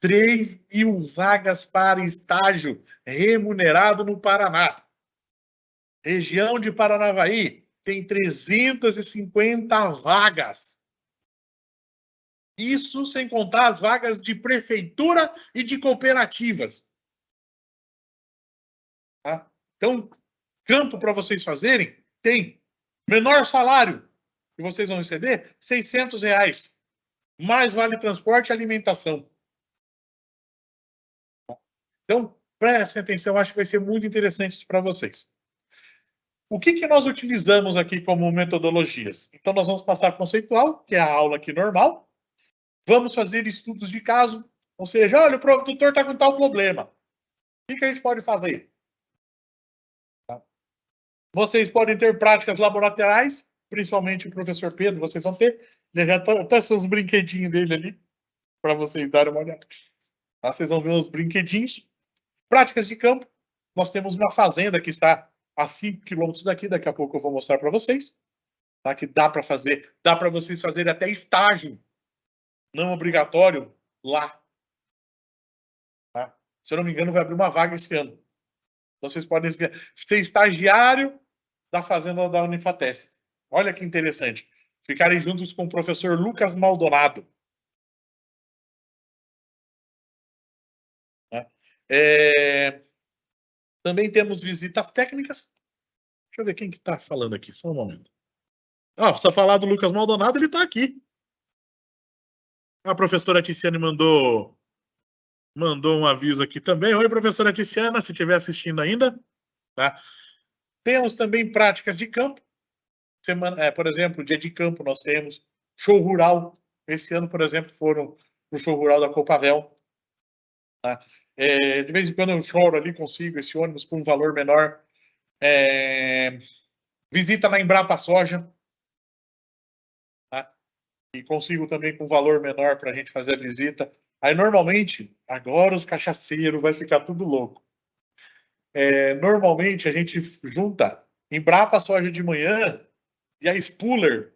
3.000 vagas para estágio remunerado no Paraná. Região de Paranavaí tem 350 vagas. Isso sem contar as vagas de prefeitura e de cooperativas. Tá? Então, campo para vocês fazerem, tem menor salário que vocês vão receber, R$600. Mais vale transporte e alimentação. Então, prestem atenção, acho que vai ser muito interessante isso para vocês. O que nós utilizamos aqui como metodologias? Então, nós vamos passar conceitual, que é a aula aqui normal. Vamos fazer estudos de caso, ou seja, olha, o produtor está com tal problema. O que a gente pode fazer? Tá? Vocês podem ter práticas laboratoriais, principalmente o professor Pedro, vocês vão ter. Ele já está os brinquedinhos dele ali, para vocês darem uma olhada. Lá vocês vão ver os brinquedinhos. Práticas de campo. Nós temos uma fazenda que está a 5 quilômetros daqui. Daqui a pouco eu vou mostrar para vocês. Tá? Que dá para fazer, dá para vocês fazerem até estágio. Não obrigatório lá. Tá? Se eu não me engano, vai abrir uma vaga esse ano. Então, vocês podem ser estagiário da fazenda da Unifateste. Olha que interessante. Ficarem juntos com o professor Lucas Maldonado. Também temos visitas técnicas. Deixa eu ver quem que está falando aqui, só um momento. Só falar do Lucas Maldonado, ele está aqui. A professora Ticiane mandou um aviso aqui também. Oi, professora Ticiana, se estiver assistindo ainda. Tá? Temos também práticas de campo. Por exemplo, dia de campo nós temos. Show rural. Esse ano, por exemplo, foram no show rural da Copavel. Tá? De vez em quando eu choro ali, consigo esse ônibus com um valor menor. Visita na Embrapa Soja. Tá? E consigo também com valor menor para a gente fazer a visita. Aí, normalmente, agora os cachaceiros vai ficar tudo louco. Normalmente, a gente junta Embrapa Soja de manhã e a Spuller,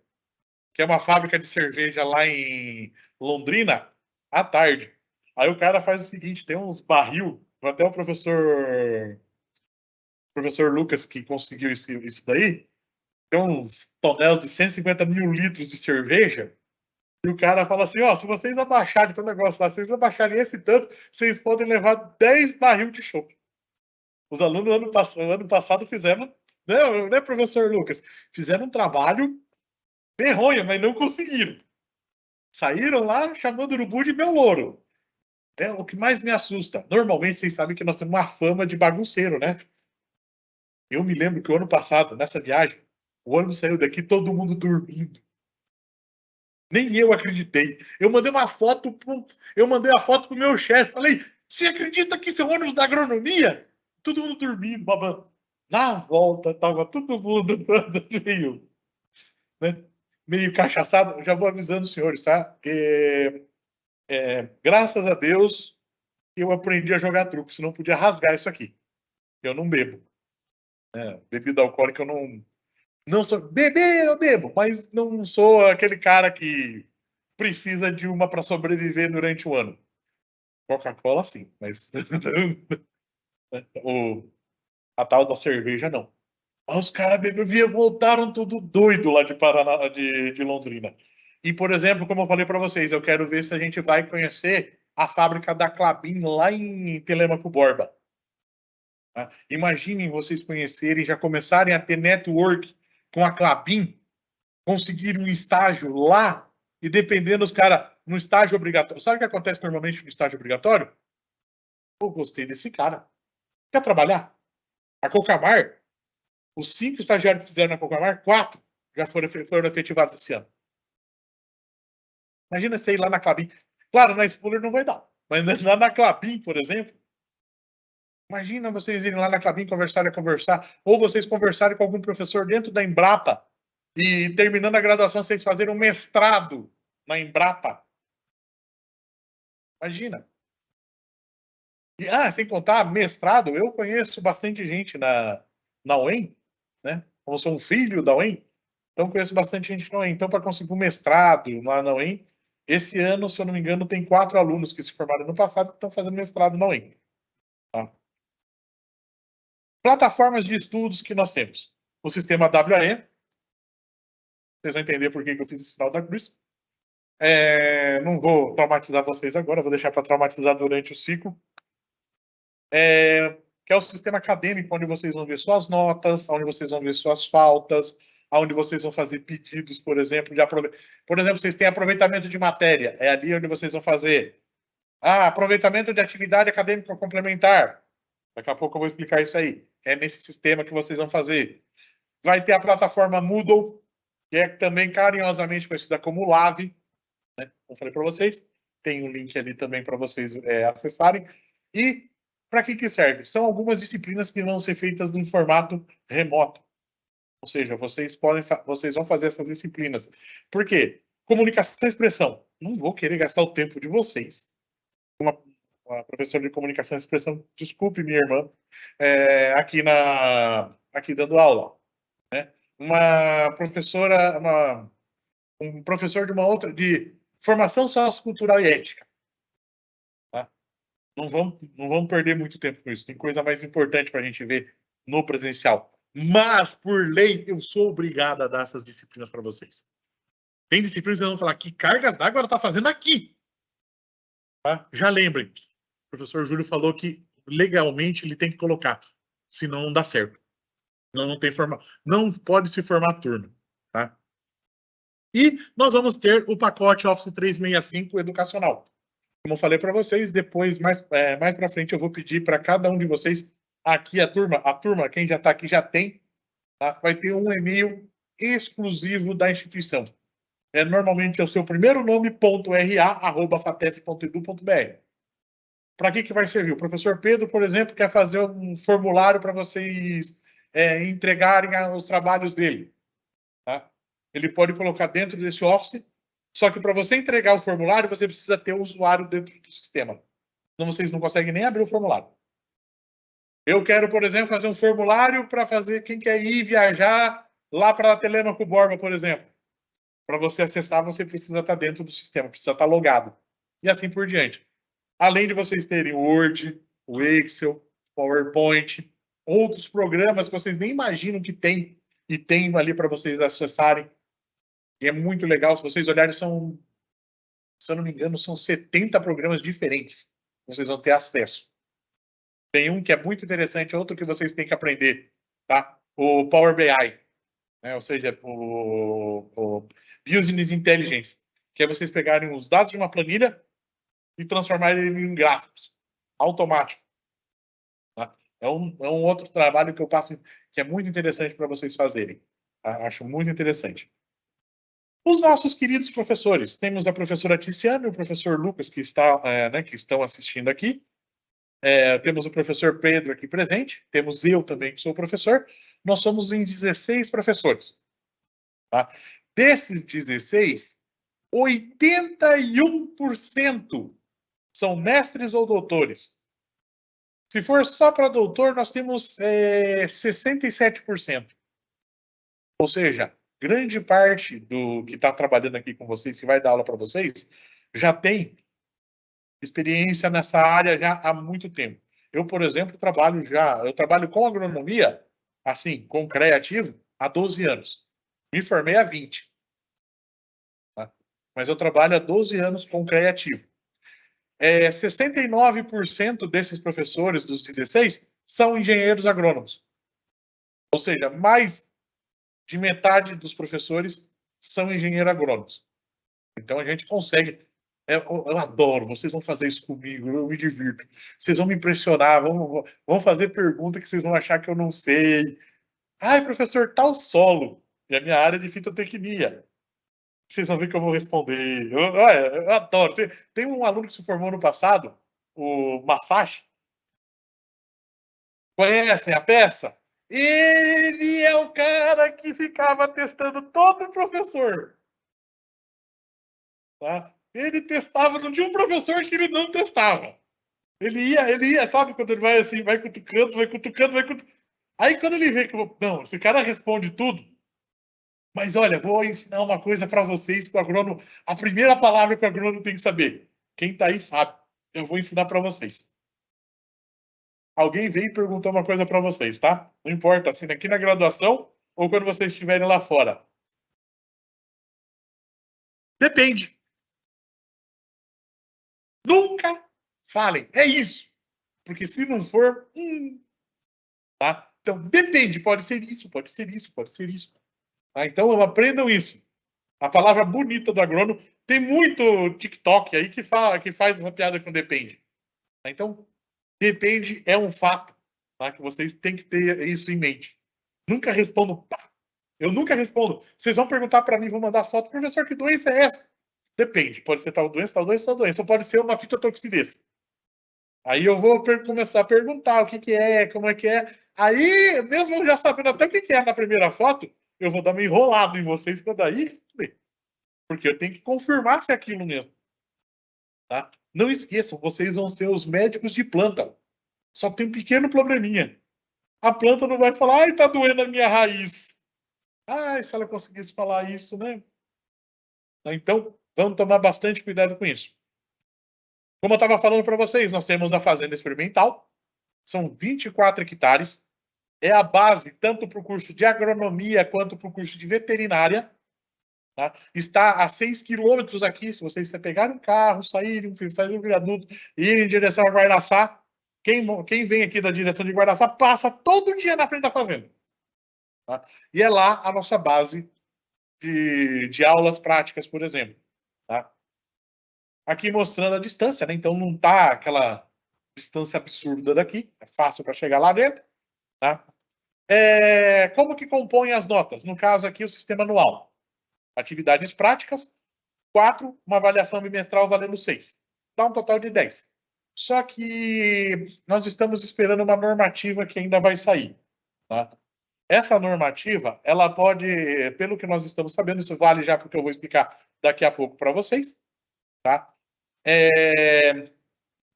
que é uma fábrica de cerveja lá em Londrina, à tarde. Aí o cara faz o seguinte, tem uns barril, até o professor Lucas que conseguiu isso daí, tem uns tonéis de 150 mil litros de cerveja, e o cara fala assim, se vocês abaixarem o negócio lá, se vocês abaixarem esse tanto, vocês podem levar 10 barril de chopp. Os alunos ano passado fizeram, né, professor Lucas? Fizeram um trabalho vergonha, mas não conseguiram. Saíram lá chamando o urubu de meu louro. O que mais me assusta. Normalmente, vocês sabem que nós temos uma fama de bagunceiro, né? Eu me lembro que o ano passado, nessa viagem, o ônibus saiu daqui todo mundo dormindo. Nem eu acreditei. Eu mandei a foto pro meu chefe. Falei, você acredita que esse é o ônibus da agronomia? Todo mundo dormindo, babando. Na volta, tava todo mundo meio cachaçado. Já vou avisando os senhores, tá? Graças a Deus, eu aprendi a jogar truco, senão podia rasgar isso aqui. Eu não bebo. Bebida alcoólica eu não sou. Beber eu bebo, mas não sou aquele cara que precisa de uma para sobreviver durante o ano. Coca-Cola sim, mas a tal da cerveja não. Os caras voltaram tudo doido lá de Paraná, de Londrina. E, por exemplo, como eu falei para vocês, eu quero ver se a gente vai conhecer a fábrica da Klabin lá em Telêmaco Borba. Tá? Imaginem vocês conhecerem, já começarem a ter network com a Klabin, conseguirem um estágio lá e dependendo dos caras no estágio obrigatório. Sabe o que acontece normalmente no estágio obrigatório? Eu gostei desse cara. Quer trabalhar? A Cocamar, os 5 estagiários que fizeram na Cocamar, 4 já foram efetivados esse ano. Imagina você ir lá na Klabin. Claro, na Spuller não vai dar. Mas lá na Klabin, por exemplo, imagina vocês irem lá na Klabin conversar, ou vocês conversarem com algum professor dentro da Embrapa e terminando a graduação vocês fazerem um mestrado na Embrapa. Imagina. E, sem contar mestrado, eu conheço bastante gente na UEM, né? Como sou um filho da UEM, então conheço bastante gente na UEM. Então, para conseguir um mestrado lá na UEM, esse ano, se eu não me engano, tem 4 alunos que se formaram no passado que estão fazendo mestrado na UEM. Tá? Plataformas de estudos que nós temos. O sistema WAE. Vocês vão entender por que eu fiz esse sinal da cruz. Não vou traumatizar vocês agora, vou deixar para traumatizar durante o ciclo. Que é o sistema acadêmico, onde vocês vão ver suas notas, onde vocês vão ver suas faltas, onde vocês vão fazer pedidos, por exemplo, Por exemplo, vocês têm aproveitamento de matéria, é ali onde vocês vão fazer aproveitamento de atividade acadêmica complementar. Daqui a pouco eu vou explicar isso aí. É nesse sistema que vocês vão fazer. Vai ter a plataforma Moodle, que é também carinhosamente conhecida como Lave, né? Como eu falei para vocês. Tem um link ali também para vocês acessarem. E para que serve? São algumas disciplinas que vão ser feitas em formato remoto. Ou seja, vocês vão fazer essas disciplinas. Por quê? Comunicação e expressão. Não vou querer gastar o tempo de vocês uma professora de comunicação e expressão, desculpe minha irmã, aqui dando aula, né? Um professor de uma outra, de formação sociocultural e ética. Tá? Não vamos perder muito tempo com isso. Tem coisa mais importante para a gente ver no presencial. Mas, por lei, eu sou obrigado a dar essas disciplinas para vocês. Tem disciplinas que vão falar que cargas d'água ela está fazendo aqui. Tá? Já lembrem, o professor Júlio falou que legalmente ele tem que colocar, senão não dá certo. Não pode se formar turno. Tá? E nós vamos ter o pacote Office 365 educacional. Como eu falei para vocês, depois, mais para frente, eu vou pedir para cada um de vocês, aqui a turma, quem já está aqui já tem, tá? Vai ter um e-mail exclusivo da instituição. Normalmente é o seu primeiro nome, .ra@fatesc.edu.br. Para que vai servir? O professor Pedro, por exemplo, quer fazer um formulário para vocês entregarem os trabalhos dele. Tá? Ele pode colocar dentro desse Office, só que para você entregar o formulário, você precisa ter o usuário dentro do sistema. Senão vocês não conseguem nem abrir o formulário. Eu quero, por exemplo, fazer um formulário para fazer quem quer ir viajar lá para Telêmaco Borba, por exemplo. Para você acessar, você precisa estar dentro do sistema, precisa estar logado. E assim por diante. Além de vocês terem o Word, o Excel, PowerPoint, outros programas que vocês nem imaginam que tem e tem ali para vocês acessarem. E é muito legal. Se vocês olharem, se eu não me engano, são 70 programas diferentes que vocês vão ter acesso. Tem um que é muito interessante, outro que vocês têm que aprender, tá? O Power BI, né? Ou seja, o Business Intelligence, que é vocês pegarem os dados de uma planilha e transformarem ele em gráficos, automático. Tá? É um outro trabalho que eu passo, que é muito interessante para vocês fazerem. Tá? Acho muito interessante. Os nossos queridos professores, temos a professora Tiziana e o professor Lucas, que estão assistindo aqui. Temos o professor Pedro aqui presente, temos eu também, que sou professor. Nós somos em 16 professores. Tá? Desses 16, 81% são mestres ou doutores. Se for só para doutor, nós temos 67%. Ou seja, grande parte do que está trabalhando aqui com vocês, que vai dar aula para vocês, já tem experiência nessa área já há muito tempo. Eu, por exemplo, trabalho com agronomia, assim, com criativo, há 12 anos. Me formei há 20. Tá? Mas eu trabalho há 12 anos com criativo. 69% desses professores, dos 16, são engenheiros agrônomos. Ou seja, mais de metade dos professores são engenheiros agrônomos. Então, a gente consegue. Eu adoro, vocês vão fazer isso comigo, eu me divirto. Vocês vão me impressionar, vão fazer pergunta que vocês vão achar que eu não sei. Ai, professor, tal solo. E a minha área de fitotecnia. Vocês vão ver que eu vou responder. Eu adoro. Tem um aluno que se formou no passado, o Masashi. Conhecem a peça? Ele é o cara que ficava testando todo o professor. Tá? Ele testava, não tinha um professor que ele não testava. Ele ia, sabe, quando ele vai assim, vai cutucando. Aí quando ele vê que, não, esse cara responde tudo, mas olha, vou ensinar uma coisa para vocês que o agrônomo, a primeira palavra que o agrônomo tem que saber. Quem tá aí sabe. Eu vou ensinar para vocês. Alguém veio e perguntou uma coisa para vocês, tá? Não importa, assim, aqui na graduação ou quando vocês estiverem lá fora. Depende. Nunca falem. É isso. Porque se não for, tá? Então, depende. Pode ser isso, pode ser isso, pode ser isso. Tá? Então, aprendam isso. A palavra bonita do agrônomo. Tem muito TikTok aí que faz essa piada com depende. Tá? Então, depende é um fato. Tá? Que vocês têm que ter isso em mente. Nunca respondo. Pá. Eu nunca respondo. Vocês vão perguntar para mim, vão mandar foto. Professor, que doença é essa? Depende. Pode ser tal doença, tal doença, tal doença. Ou pode ser uma fitotoxidez. Aí eu vou começar a perguntar o que é, como é que é. Aí, mesmo eu já sabendo até o que é na primeira foto, eu vou dar uma enrolada em vocês para daí responder. Porque eu tenho que confirmar se é aquilo mesmo. Tá? Não esqueçam, vocês vão ser os médicos de planta. Só tem um pequeno probleminha. A planta não vai falar, ai, tá doendo a minha raiz. Ai, se ela conseguisse falar isso, né? Então, vamos tomar bastante cuidado com isso. Como eu estava falando para vocês, nós temos a fazenda experimental, são 24 hectares, é a base tanto para o curso de agronomia quanto para o curso de veterinária. Tá? Está a 6 quilômetros aqui, se vocês pegarem um carro, saírem, fazerem um viaduto e irem em direção a Guaraçá, quem vem aqui da direção de Guaraçá passa todo dia na frente da fazenda. Tá? E é lá a nossa base de aulas práticas, por exemplo. Tá? Aqui mostrando a distância, né? Então não tá aquela distância absurda daqui, é fácil para chegar lá dentro. Tá? Como que compõem as notas? No caso aqui, o sistema anual. Atividades práticas, 4, uma avaliação bimestral valendo 6. Dá um total de 10. Só que nós estamos esperando uma normativa que ainda vai sair. Tá? Essa normativa, ela pode, pelo que nós estamos sabendo, isso vale já porque eu vou explicar daqui a pouco para vocês. Tá?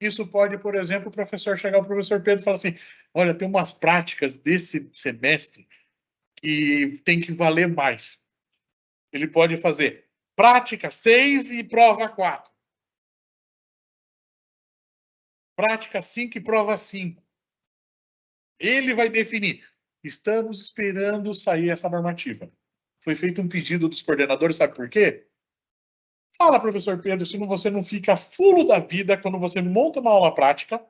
Isso pode, por exemplo, o professor chegar ao professor Pedro e falar assim, olha, tem umas práticas desse semestre que tem que valer mais. Ele pode fazer prática 6 e prova 4. Prática 5 e prova 5. Ele vai definir. Estamos esperando sair essa normativa. Foi feito um pedido dos coordenadores, sabe por quê? Fala, professor Pedro, se você não fica fulo da vida quando você monta uma aula prática,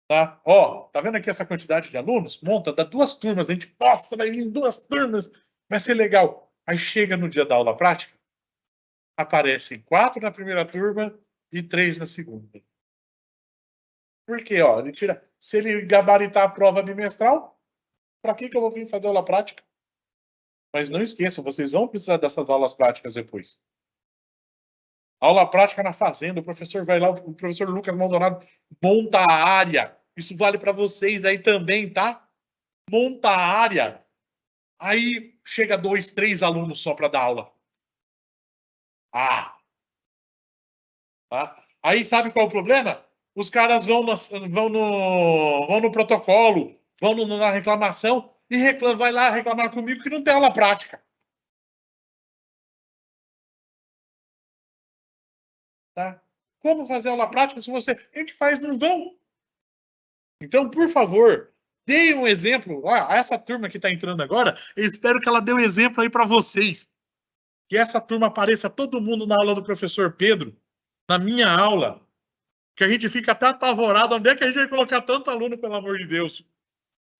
tá? Ó, tá vendo aqui essa quantidade de alunos? Monta, dá 2 turmas, a gente, nossa, vai vir 2 turmas, vai ser legal. Aí chega no dia da aula prática, aparecem 4 na primeira turma e 3 na segunda. Por quê? Ó, ele tira, se ele gabaritar a prova bimestral, para que eu vou vir fazer aula prática? Mas não esqueçam, vocês vão precisar dessas aulas práticas depois. Aula prática na fazenda, o professor vai lá, o professor Lucas Maldonado monta a área. Isso vale para vocês aí também, tá? Monta a área. Aí chega 2, 3 alunos só para dar aula. Ah! Tá? Aí sabe qual é o problema? Os caras vão no protocolo, vão na reclamação e vai lá reclamar comigo que não tem aula prática. Tá? Como fazer aula prática se você... A gente faz no vão. Então, por favor, dê um exemplo. Essa turma que está entrando agora, eu espero que ela dê um exemplo aí para vocês. Que essa turma apareça todo mundo na aula do professor Pedro, na minha aula, que a gente fica até apavorado. Onde é que a gente vai colocar tanto aluno, pelo amor de Deus?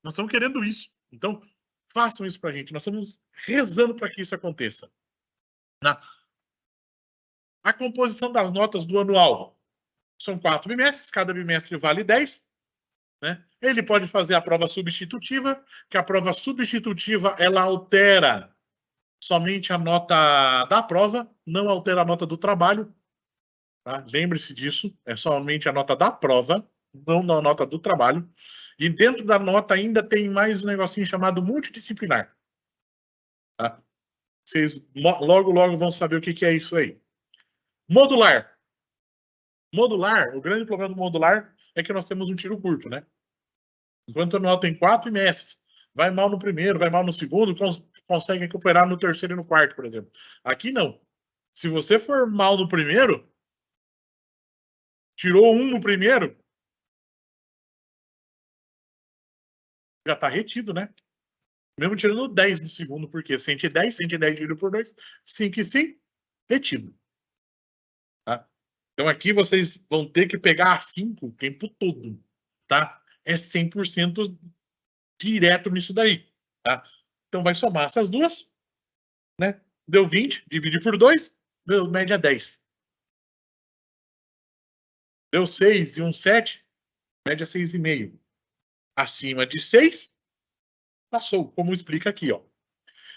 Nós estamos querendo isso. Então, façam isso para a gente. Nós estamos rezando para que isso aconteça. A composição das notas do anual. São 4 bimestres, cada bimestre vale 10. Né? Ele pode fazer a prova substitutiva, que a prova substitutiva ela altera somente a nota da prova, não altera a nota do trabalho. Tá? Lembre-se disso, é somente a nota da prova, não a nota do trabalho. E dentro da nota ainda tem mais um negocinho chamado multidisciplinar. Tá? Vocês logo, logo vão saber o que é isso aí. Modular. Modular, o grande problema do modular é que nós temos um tiro curto, né? Enquanto o anual tem 4 bimestres, vai mal no primeiro, vai mal no segundo, consegue recuperar no terceiro e no quarto, por exemplo. Aqui não. Se você for mal no primeiro, tirou 1 no primeiro, já está retido, né? Mesmo tirando 10 no segundo, porque 110 dividido por 2, 5 e 5, retido. Tá? Então aqui vocês vão ter que pegar afinco o tempo todo, tá? É 100% direto nisso daí, tá? Então vai somar essas duas, né? Deu 20, divide por 2, deu média 10. Deu 6 e um 7, média 6,5. Acima de 6, passou, como explica aqui, ó.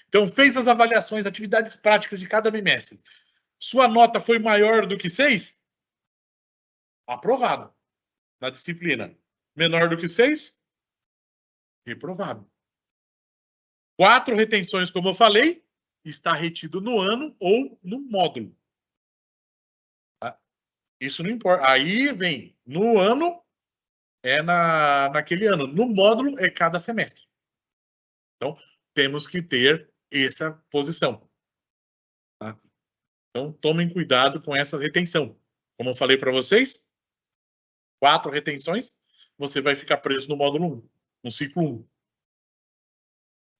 Então fez as avaliações, atividades práticas de cada bimestre. Sua nota foi maior do que 6? Aprovado na disciplina. Menor do que 6? Reprovado. 4 retenções, como eu falei, está retido no ano ou no módulo. Tá? Isso não importa. Aí vem, no ano, é naquele ano. No módulo, é cada semestre. Então, temos que ter essa posição. Tá? Então, tomem cuidado com essa retenção. Como eu falei para vocês, 4 retenções, você vai ficar preso no módulo 1, no ciclo 1.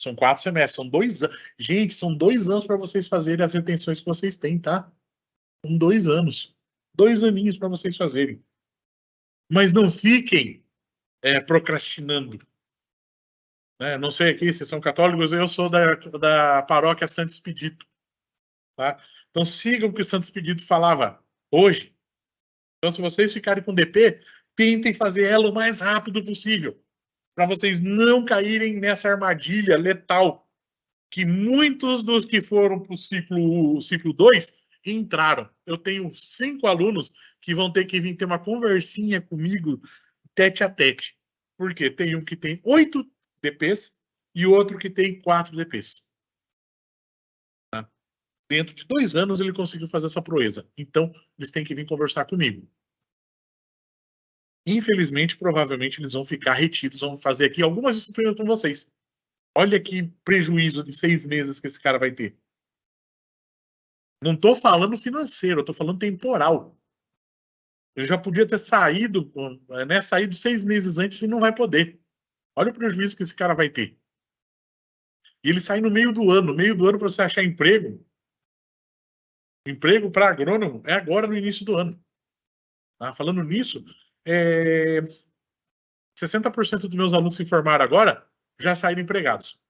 São 4 semestres, são 2 anos. Gente, são 2 anos para vocês fazerem as retenções que vocês têm, tá? São 2 anos. 2 aninhos para vocês fazerem. Mas não fiquem procrastinando. Né? Não sei aqui se são católicos, eu sou da paróquia Santo Expedito. Tá? Então sigam o que o Santo Expedito falava hoje. Então, se vocês ficarem com DP, tentem fazer ela o mais rápido possível, para vocês não caírem nessa armadilha letal que muitos dos que foram para o ciclo 2 entraram. Eu tenho 5 alunos que vão ter que vir ter uma conversinha comigo tete a tete. Por quê? Tem um que tem 8 DPs e outro que tem 4 DPs. Tá? Dentro de 2 anos ele conseguiu fazer essa proeza. Então, eles têm que vir conversar comigo. Infelizmente, provavelmente, eles vão ficar retidos, vão fazer aqui algumas disciplinas com vocês. Olha que prejuízo de 6 meses que esse cara vai ter. Não estou falando financeiro, eu estou falando temporal. Ele já podia ter saído 6 meses antes e não vai poder. Olha o prejuízo que esse cara vai ter. E ele sai no meio do ano. No meio do ano, para você achar emprego. Emprego para agrônomo é agora no início do ano. Tá? Falando nisso, 60% dos meus alunos se formaram agora, já saíram empregados.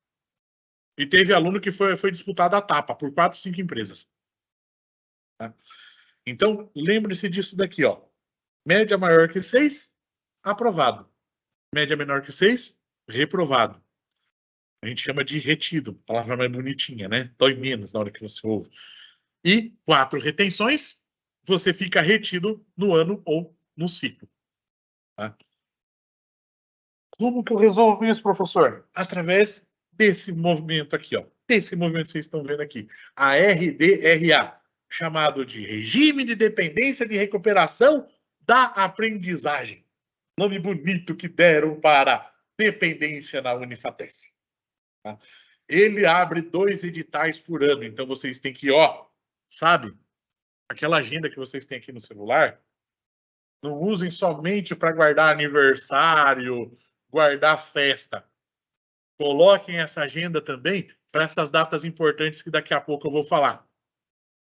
E teve aluno que foi disputado a tapa por 4, 5 empresas. Tá? Então, lembre-se disso daqui, ó. Média maior que 6, aprovado. Média menor que 6, reprovado. A gente chama de retido, palavra mais bonitinha, né? Dói menos na hora que você ouve. E 4 retenções, você fica retido no ano ou no ciclo. Tá? Como que eu resolvo isso, professor? Através desse movimento aqui, ó. Esse movimento que vocês estão vendo aqui. A RDRA, chamado de Regime de Dependência de Recuperação da Aprendizagem. Nome bonito que deram para dependência na Unifatesc. Tá? Ele abre 2 editais por ano, então vocês têm que, sabe? Aquela agenda que vocês têm aqui no celular, não usem somente para guardar aniversário, guardar festa. Coloquem essa agenda também para essas datas importantes que daqui a pouco eu vou falar.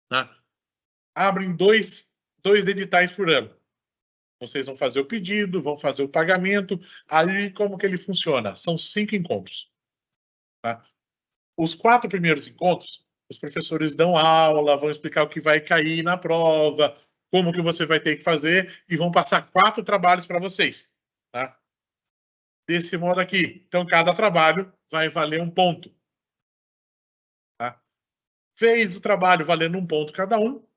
Tá? Abrem 2 editais por ano. Vocês vão fazer o pedido, vão fazer o pagamento. Aí, como que ele funciona? São 5 encontros. Tá? Os 4 primeiros encontros, os professores dão aula, vão explicar o que vai cair na prova, como que você vai ter que fazer, e vão passar 4 trabalhos para vocês. Tá? Desse modo aqui. Então, cada trabalho vai valer 1 ponto. Tá? Fez o trabalho valendo 1 ponto cada um.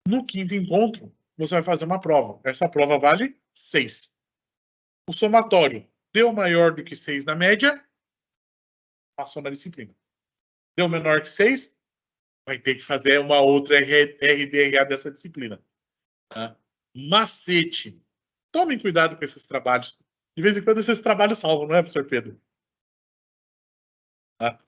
No 5º encontro, você vai fazer uma prova. Essa prova vale 6. O somatório deu maior do que 6 na média, passou na disciplina. Deu menor que 6, vai ter que fazer uma outra RDRA dessa disciplina. Tá? Macete. Tomem cuidado com esses trabalhos. De vez em quando esses trabalhos salvam, não é, professor Pedro? Tá?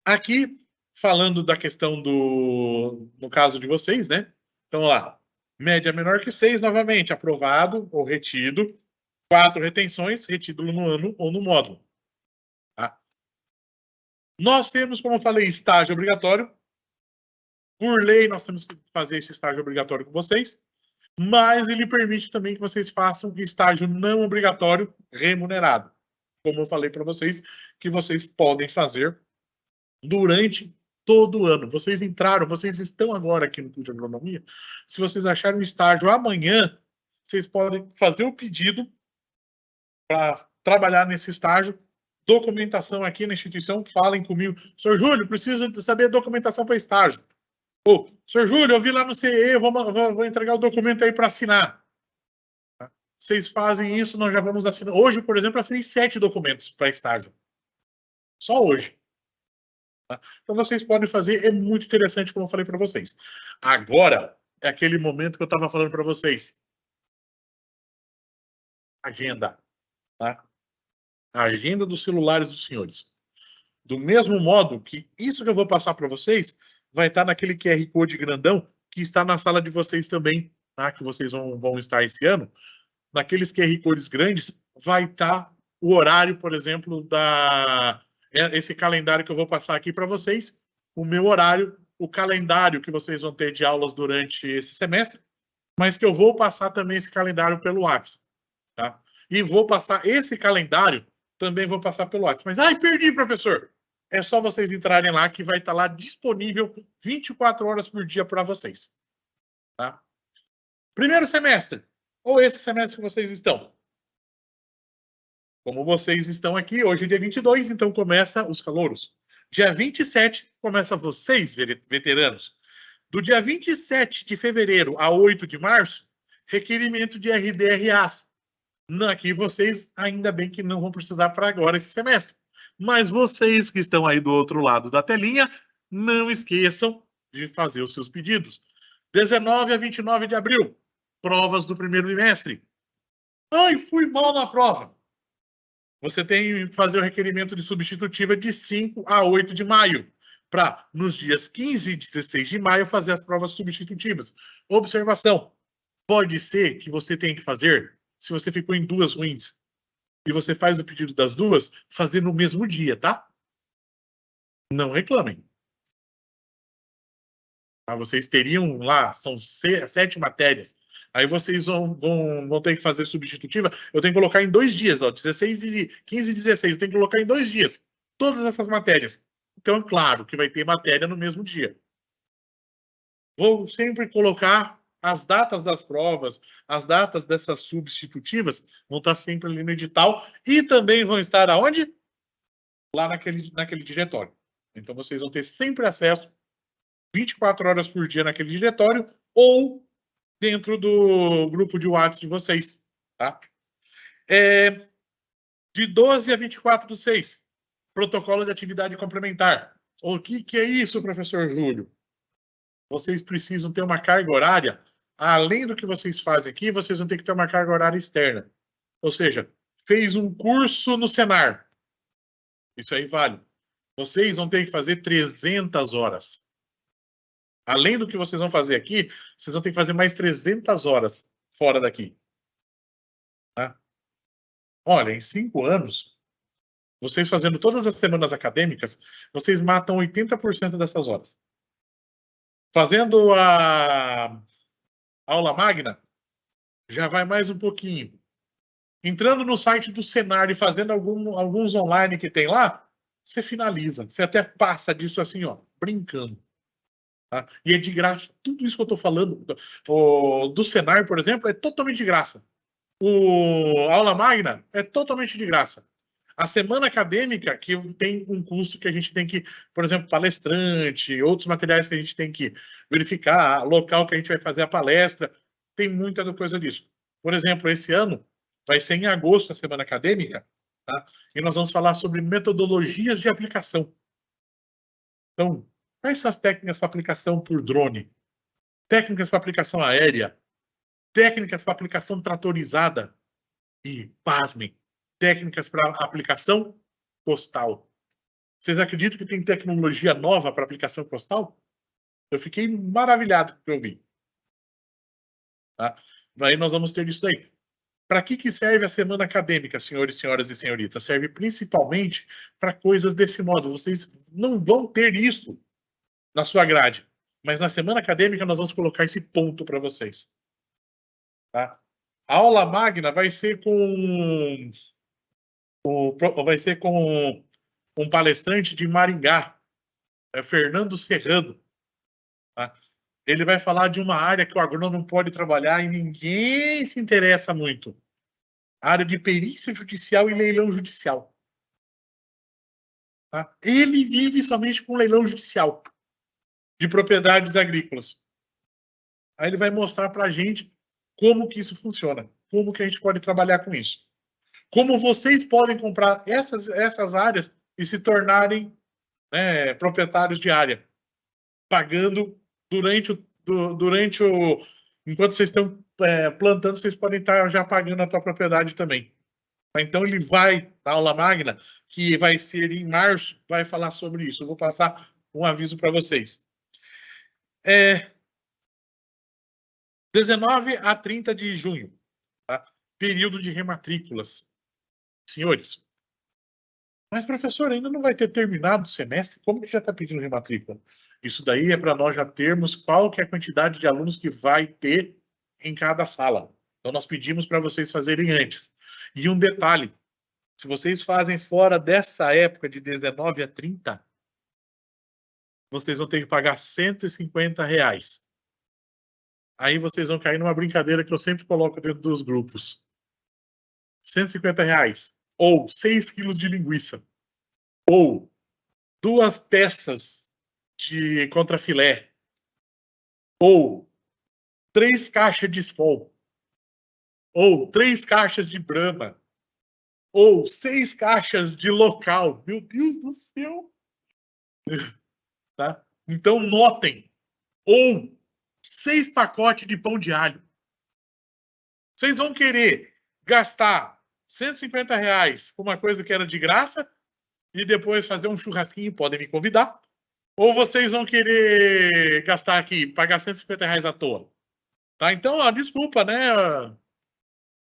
Aqui, falando da questão no caso de vocês, né? Então, lá, média menor que 6, novamente, aprovado ou retido. 4 retenções, retido no ano ou no módulo. Tá? Nós temos, como eu falei, estágio obrigatório. Por lei, nós temos que fazer esse estágio obrigatório com vocês, mas ele permite também que vocês façam estágio não obrigatório remunerado. Como eu falei para vocês, que vocês podem fazer durante todo o ano. Vocês entraram, vocês estão agora aqui no curso de agronomia. Se vocês acharem um estágio amanhã, vocês podem fazer o pedido para trabalhar nesse estágio. Documentação aqui na instituição, falem comigo. Senhor Júlio, preciso saber documentação para estágio. Senhor Júlio, eu vi lá no CE, vou entregar o documento aí para assinar. Tá? Vocês fazem isso, nós já vamos assinar. Hoje, por exemplo, assinei 7 documentos para estágio. Só hoje. Tá? Então, vocês podem fazer, é muito interessante, como eu falei para vocês. Agora, é aquele momento que eu estava falando para vocês. Agenda, tá? A agenda dos celulares dos senhores. Do mesmo modo que isso que eu vou passar para vocês vai estar naquele QR Code grandão que está na sala de vocês também, tá? Que vocês vão estar esse ano. Naqueles QR Codes grandes vai estar o horário, por exemplo, esse calendário que eu vou passar aqui para vocês, o meu horário, o calendário que vocês vão ter de aulas durante esse semestre, mas que eu vou passar também esse calendário pelo WhatsApp, tá? E vou passar esse calendário, também vou passar pelo WhatsApp. Mas, ai, perdi, professor! É só vocês entrarem lá, que vai estar lá disponível 24 horas por dia para vocês, tá? Primeiro semestre, ou esse semestre que vocês estão. Como vocês estão aqui, hoje é dia 22, então começa os calouros. Dia 27, começa vocês, veteranos. Do dia 27 de fevereiro a 8 de março, requerimento de RDRAs. Aqui vocês, ainda bem que não vão precisar para agora esse semestre. Mas vocês que estão aí do outro lado da telinha, não esqueçam de fazer os seus pedidos. 19 a 29 de abril, provas do primeiro bimestre. Ai, fui mal na prova. Você tem que fazer o requerimento de substitutiva de 5 a 8 de maio, para, nos dias 15 e 16 de maio, fazer as provas substitutivas. Observação, pode ser que você tenha que fazer, se você ficou em duas ruins, e você faz o pedido das duas, fazer no mesmo dia, tá? Não reclamem. Vocês teriam lá, são 7 matérias. Aí vocês vão ter que fazer substitutiva. Eu tenho que colocar em 2 dias, ó, 16 e 15 e 16. Eu tenho que colocar em 2 dias. Todas essas matérias. Então, é claro que vai ter matéria no mesmo dia. Vou sempre colocar as datas das provas, as datas dessas substitutivas, vão estar sempre ali no edital. E também vão estar aonde? Lá naquele diretório. Então, vocês vão ter sempre acesso 24 horas por dia naquele diretório ou dentro do grupo de WhatsApp de vocês, tá? De 12 a 24/6, protocolo de atividade complementar. O que é isso, professor Júlio? Vocês precisam ter uma carga horária, além do que vocês fazem aqui, vocês vão ter que ter uma carga horária externa. Ou seja, fez um curso no Senar. Isso aí vale. Vocês vão ter que fazer 300 horas. Além do que vocês vão fazer aqui, vocês vão ter que fazer mais 300 horas fora daqui. Tá? Olha, em 5 anos, vocês fazendo todas as semanas acadêmicas, vocês matam 80% dessas horas. Fazendo a aula magna, já vai mais um pouquinho. Entrando no site do Senar e fazendo alguns online que tem lá, você finaliza. Você até passa disso assim, ó, brincando. Tá? E é de graça. Tudo isso que eu estou falando do Senar, por exemplo, é totalmente de graça. A aula magna é totalmente de graça. A semana acadêmica, que tem um custo que a gente tem que, por exemplo, palestrante, outros materiais que a gente tem que verificar, local que a gente vai fazer a palestra, tem muita coisa disso. Por exemplo, esse ano vai ser em agosto a semana acadêmica, tá? E nós vamos falar sobre metodologias de aplicação. Então, quais são as técnicas para aplicação por drone? Técnicas para aplicação aérea? Técnicas para aplicação tratorizada? E, pasmem, técnicas para aplicação postal. Vocês acreditam que tem tecnologia nova para aplicação postal? Eu fiquei maravilhado com o que eu vi. Tá? Aí nós vamos ter isso daí. Para que serve a semana acadêmica, senhores, senhoras e senhoritas? Serve principalmente para coisas desse modo. Vocês não vão ter isso na sua grade. Mas na semana acadêmica nós vamos colocar esse ponto para vocês. Tá? A aula magna vai ser com um palestrante de Maringá, Fernando Serrano. Tá? Ele vai falar de uma área que o agrônomo não pode trabalhar e ninguém se interessa muito. A área de perícia judicial e leilão judicial. Tá? Ele vive somente com leilão judicial de propriedades agrícolas. Aí ele vai mostrar para a gente como que isso funciona, como que a gente pode trabalhar com isso. Como vocês podem comprar essas áreas e se tornarem proprietários de área, pagando durante durante o... Enquanto vocês estão plantando, vocês podem estar já pagando a tua propriedade também. Então, ele vai, na aula magna, que vai ser em março, vai falar sobre isso. Eu vou passar um aviso para vocês. 19 a 30 de junho, tá? Período de rematrículas. Senhores, mas, professor, ainda não vai ter terminado o semestre? Como que já está pedindo rematrícula? Isso daí é para nós já termos qual que é a quantidade de alunos que vai ter em cada sala. Então, nós pedimos para vocês fazerem antes. E um detalhe, se vocês fazem fora dessa época de 19 a 30, vocês vão ter que pagar R$150. Aí vocês vão cair numa brincadeira que eu sempre coloco dentro dos grupos. R$150. Ou 6 quilos de linguiça. Ou 2 peças de contrafilé. Ou 3 caixas de Skol. Ou 3 caixas de Brahma. Ou 6 caixas de local. Meu Deus do céu! Tá? Então, notem. Ou 6 pacotes de pão de alho. Vocês vão querer gastar R$150 com uma coisa que era de graça e depois fazer um churrasquinho, podem me convidar. Ou vocês vão querer gastar aqui, pagar R$150 à toa. Tá? Então, ó, desculpa, né?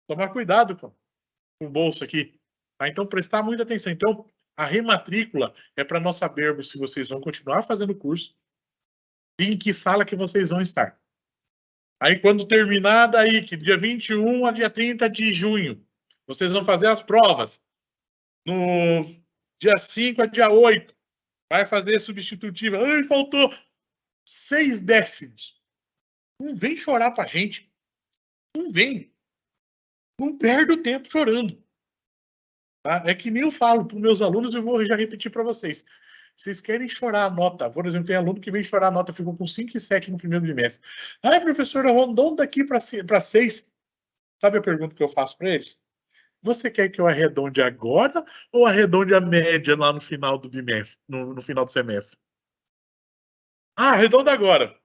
Tomar cuidado com o bolso aqui. Tá? Então, prestar muita atenção. Então, a rematrícula é para nós sabermos se vocês vão continuar fazendo o curso e em que sala que vocês vão estar. Aí, quando terminar, daí, que dia 21 a dia 30 de junho, vocês vão fazer as provas. No dia 5 a dia 8, vai fazer substitutiva. Ai, faltou 6 décimos. Não vem chorar pra gente. Não vem. Não perde o tempo chorando. Tá? É que nem eu falo para os meus alunos, eu vou já repetir para vocês. Vocês querem chorar a nota. Por exemplo, tem aluno que vem chorar a nota, ficou com 5 e 7 no primeiro trimestre. Ai, professor, arredonda daqui para 6. Sabe a pergunta que eu faço para eles? Você quer que eu arredonde agora ou arredonde a média lá no final do bimestre, no final do semestre? Ah, arredonda agora.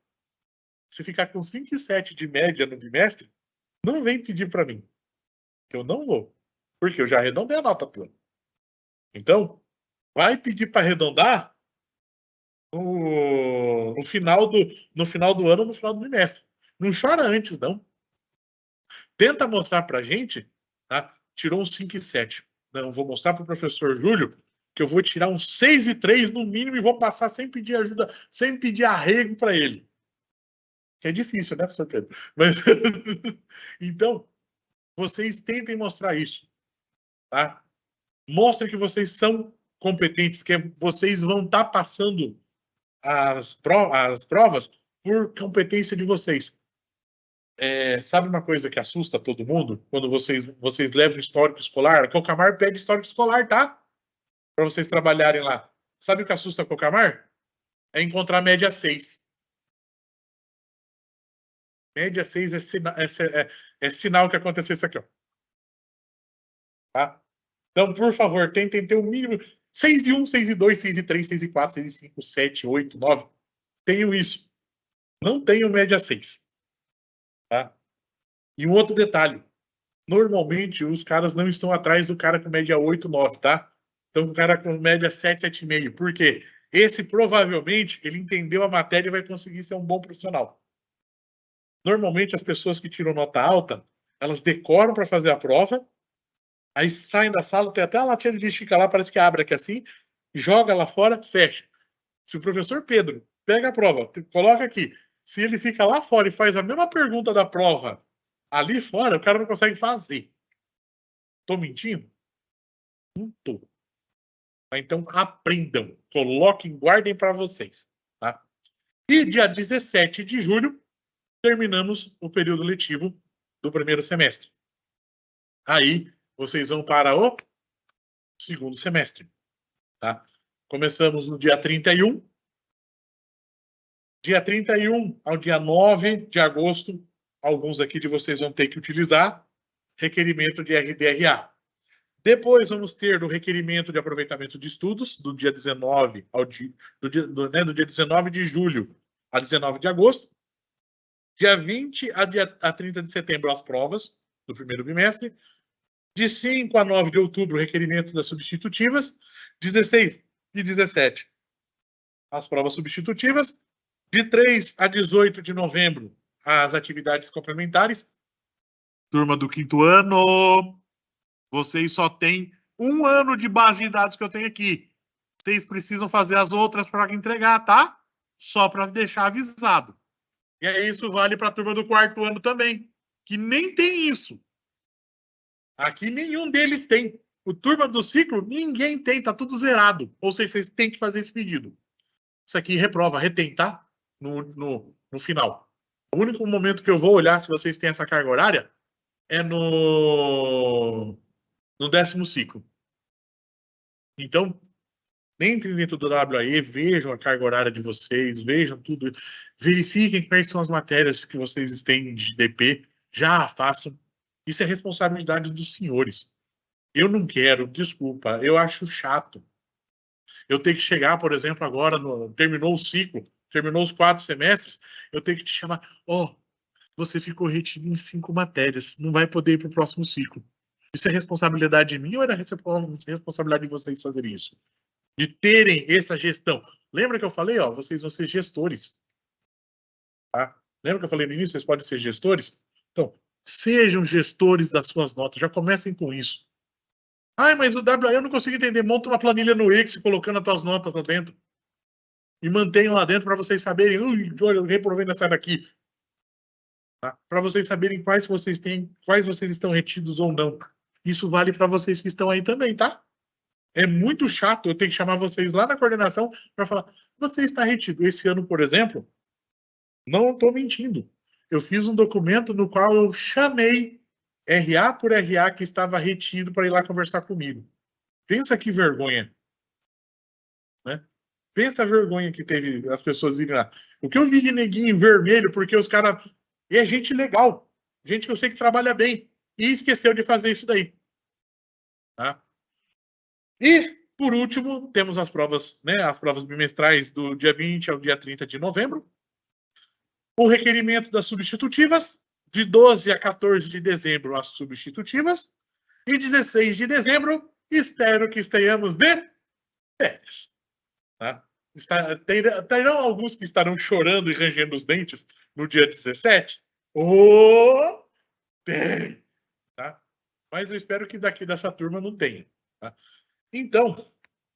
Se ficar com 5 e 7 de média no bimestre, não vem pedir para mim. Eu não vou. Porque eu já arredondei a nota toda. Então, vai pedir para arredondar no final do ano, no final do bimestre. Não chora antes, não. Tenta mostrar para a gente, tá? Tirou um 5 e 7. Não, vou mostrar para o professor Júlio que eu vou tirar um 6 e 3 no mínimo e vou passar sem pedir ajuda, sem pedir arrego para ele. Que é difícil, né, professor Pedro? Mas... Então, vocês tentem mostrar isso, tá? Mostrem que vocês são competentes, que vocês vão estar passando as provas por competência de vocês. Sabe uma coisa que assusta todo mundo? Quando vocês levam o histórico escolar, a Cocamar pede histórico escolar, tá? Para vocês trabalharem lá. Sabe o que assusta a Cocamar? É encontrar média 6. Média 6 é sinal que aconteceu isso aqui, ó. Tá? Então, por favor, tentem ter o mínimo 6 e 1, 6 e 2, 6 e 3, 6 e 4, 6 e 5, 7, 8, 9. Tenho isso. Não tenho média 6. Tá? E um outro detalhe. Normalmente, os caras não estão atrás do cara com média 8, 9, tá? Então, o cara com média 7, 7,5. Por quê? Esse, provavelmente, ele entendeu a matéria e vai conseguir ser um bom profissional. Normalmente, as pessoas que tiram nota alta, elas decoram para fazer a prova, aí saem da sala, tem até a latinha de lixo fica lá, parece que abre aqui assim, joga lá fora, fecha. Se o professor Pedro pega a prova, coloca aqui, se ele fica lá fora e faz a mesma pergunta da prova ali fora, o cara não consegue fazer. Tô mentindo? Não tô. Então, aprendam, coloquem, guardem para vocês. Tá? E dia 17 de julho, terminamos o período letivo do primeiro semestre. Aí, vocês vão para o segundo semestre. Tá? Começamos no dia 31. Dia 31 ao dia 9 de agosto, alguns aqui de vocês vão ter que utilizar requerimento de RDRA. Depois vamos ter o requerimento de aproveitamento de estudos, do dia 19 ao dia, do dia 19 de julho a 19 de agosto. Dia 20 a 30 de setembro, as provas do primeiro bimestre. De 5 a 9 de outubro, o requerimento das substitutivas. 16 e 17, as provas substitutivas. De 3 a 18 de novembro, as atividades complementares. Turma do quinto ano, vocês só têm 1 ano de base de dados que eu tenho aqui. Vocês precisam fazer as outras para entregar, tá? Só para deixar avisado. E aí isso vale para a turma do quarto ano também, que nem tem isso. Aqui nenhum deles tem. O turma do ciclo, ninguém tem, tá tudo zerado. Ou seja, vocês têm que fazer esse pedido. Isso aqui reprova, retém, tá? No final. O único momento que eu vou olhar se vocês têm essa carga horária é no 10º ciclo. Então, entrem dentro do WAE, vejam a carga horária de vocês, vejam tudo, verifiquem quais são as matérias que vocês têm de DP, já façam. Isso é responsabilidade dos senhores. Eu não quero, desculpa, eu acho chato. Eu tenho que chegar, por exemplo, agora, terminou o ciclo, terminou os 4 semestres, eu tenho que te chamar, você ficou retido em 5 matérias, não vai poder ir para o próximo ciclo. Isso é responsabilidade minha ou é responsabilidade de vocês fazerem isso? De terem essa gestão. Lembra que eu falei, vocês vão ser gestores. Tá? Lembra que eu falei no início, vocês podem ser gestores? Então, sejam gestores das suas notas, já comecem com isso. Mas o WA eu não consigo entender. Monta uma planilha no Excel colocando as tuas notas lá dentro. E mantenham lá dentro para vocês saberem. Olha, eu reprovei nessa daqui. Tá? Para vocês saberem quais vocês têm, quais vocês estão retidos ou não. Isso vale para vocês que estão aí também, tá? É muito chato eu ter que chamar vocês lá na coordenação para falar, você está retido. Esse ano, por exemplo, não estou mentindo. Eu fiz um documento no qual eu chamei RA por RA que estava retido para ir lá conversar comigo. Pensa que vergonha. Né? Pensa a vergonha que teve as pessoas irem lá. O que eu vi de neguinho vermelho, porque os caras... é gente legal. Gente que eu sei que trabalha bem. E esqueceu de fazer isso daí. Tá? E, por último, temos as provas, né, as provas bimestrais do dia 20 ao dia 30 de novembro. O requerimento das substitutivas, de 12 a 14 de dezembro, as substitutivas. E 16 de dezembro, espero que estejamos de férias. Tá? Terão alguns que estarão chorando e rangendo os dentes no dia 17? Tem! Tá? Mas eu espero que daqui dessa turma não tenha. Tá? Então,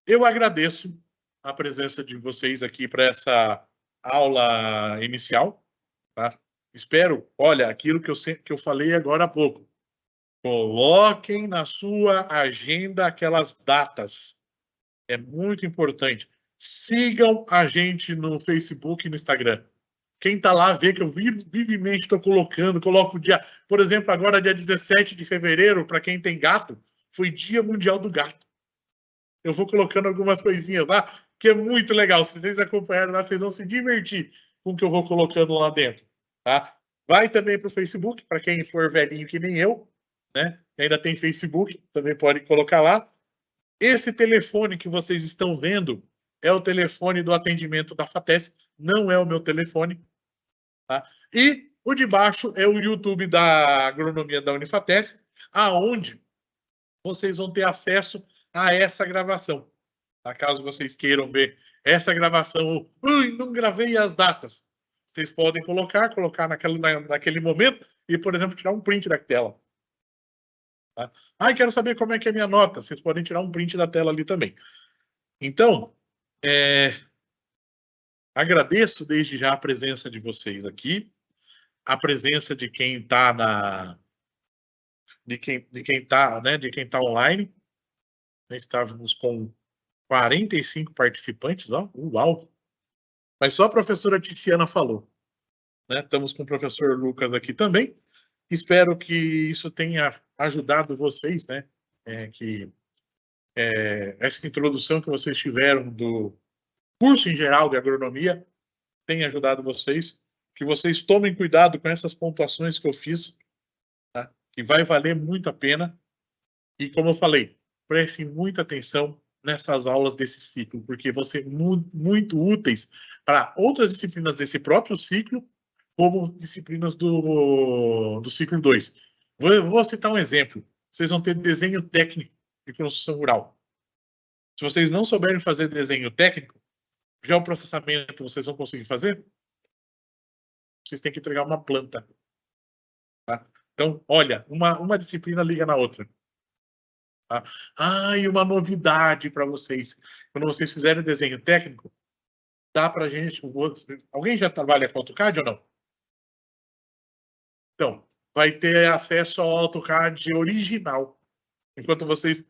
eu agradeço a presença de vocês aqui para essa aula inicial. Tá? Espero, olha, aquilo que eu falei agora há pouco. Coloquem na sua agenda aquelas datas. É muito importante. Sigam a gente no Facebook e no Instagram. Quem está lá vê que eu vivemente estou coloco o dia. Por exemplo, agora, dia 17 de fevereiro, para quem tem gato, foi Dia Mundial do Gato. Eu vou colocando algumas coisinhas lá, que é muito legal. Se vocês acompanharem lá, vocês vão se divertir com o que eu vou colocando lá dentro. Tá? Vai também para o Facebook, para quem for velhinho que nem eu, né? Ainda tem Facebook, também pode colocar lá. Esse telefone que vocês estão vendo é o telefone do atendimento da FATESC, não é o meu telefone. Tá? E o de baixo é o YouTube da Agronomia da Unifatesc, aonde vocês vão ter acesso a essa gravação. Tá? Caso vocês queiram ver essa gravação, não gravei as datas. Vocês podem colocar naquele momento e, por exemplo, tirar um print da tela. Tá? Quero saber como é que é a minha nota. Vocês podem tirar um print da tela ali também. Então, agradeço desde já a presença de vocês aqui, a presença de quem está de quem tá online. Nós estávamos com 45 participantes, ó, uau! Mas só a professora Tiziana falou. Né? Estamos com o professor Lucas aqui também. Espero que isso tenha ajudado vocês, né? Essa introdução que vocês tiveram do curso em geral de agronomia tenha ajudado vocês. Que vocês tomem cuidado com essas pontuações que eu fiz, tá? Que vai valer muito a pena. E como eu falei, prestem muita atenção nessas aulas desse ciclo, porque vão ser muito úteis para outras disciplinas desse próprio ciclo como disciplinas do ciclo 2. Vou citar um exemplo. Vocês vão ter desenho técnico e construção rural. Se vocês não souberem fazer desenho técnico, geoprocessamento vocês vão conseguir fazer? Vocês têm que entregar uma planta. Tá? Então, olha, uma disciplina liga na outra. Tá? E uma novidade para vocês. Quando vocês fizerem desenho técnico, dá para a gente... Alguém já trabalha com AutoCAD ou não? Então, vai ter acesso ao AutoCAD original. Enquanto vocês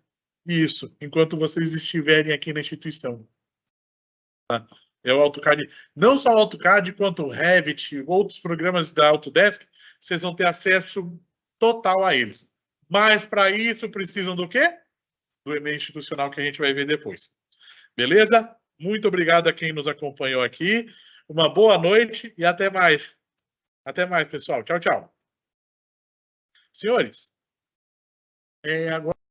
estiverem aqui na instituição. Tá? É o AutoCAD, não só o AutoCAD, quanto o Revit, outros programas da Autodesk, vocês vão ter acesso total a eles. Mas para isso precisam do quê? Do e-mail institucional que a gente vai ver depois. Beleza? Muito obrigado a quem nos acompanhou aqui. Uma boa noite e até mais. Até mais, pessoal. Tchau, tchau. Senhores, agora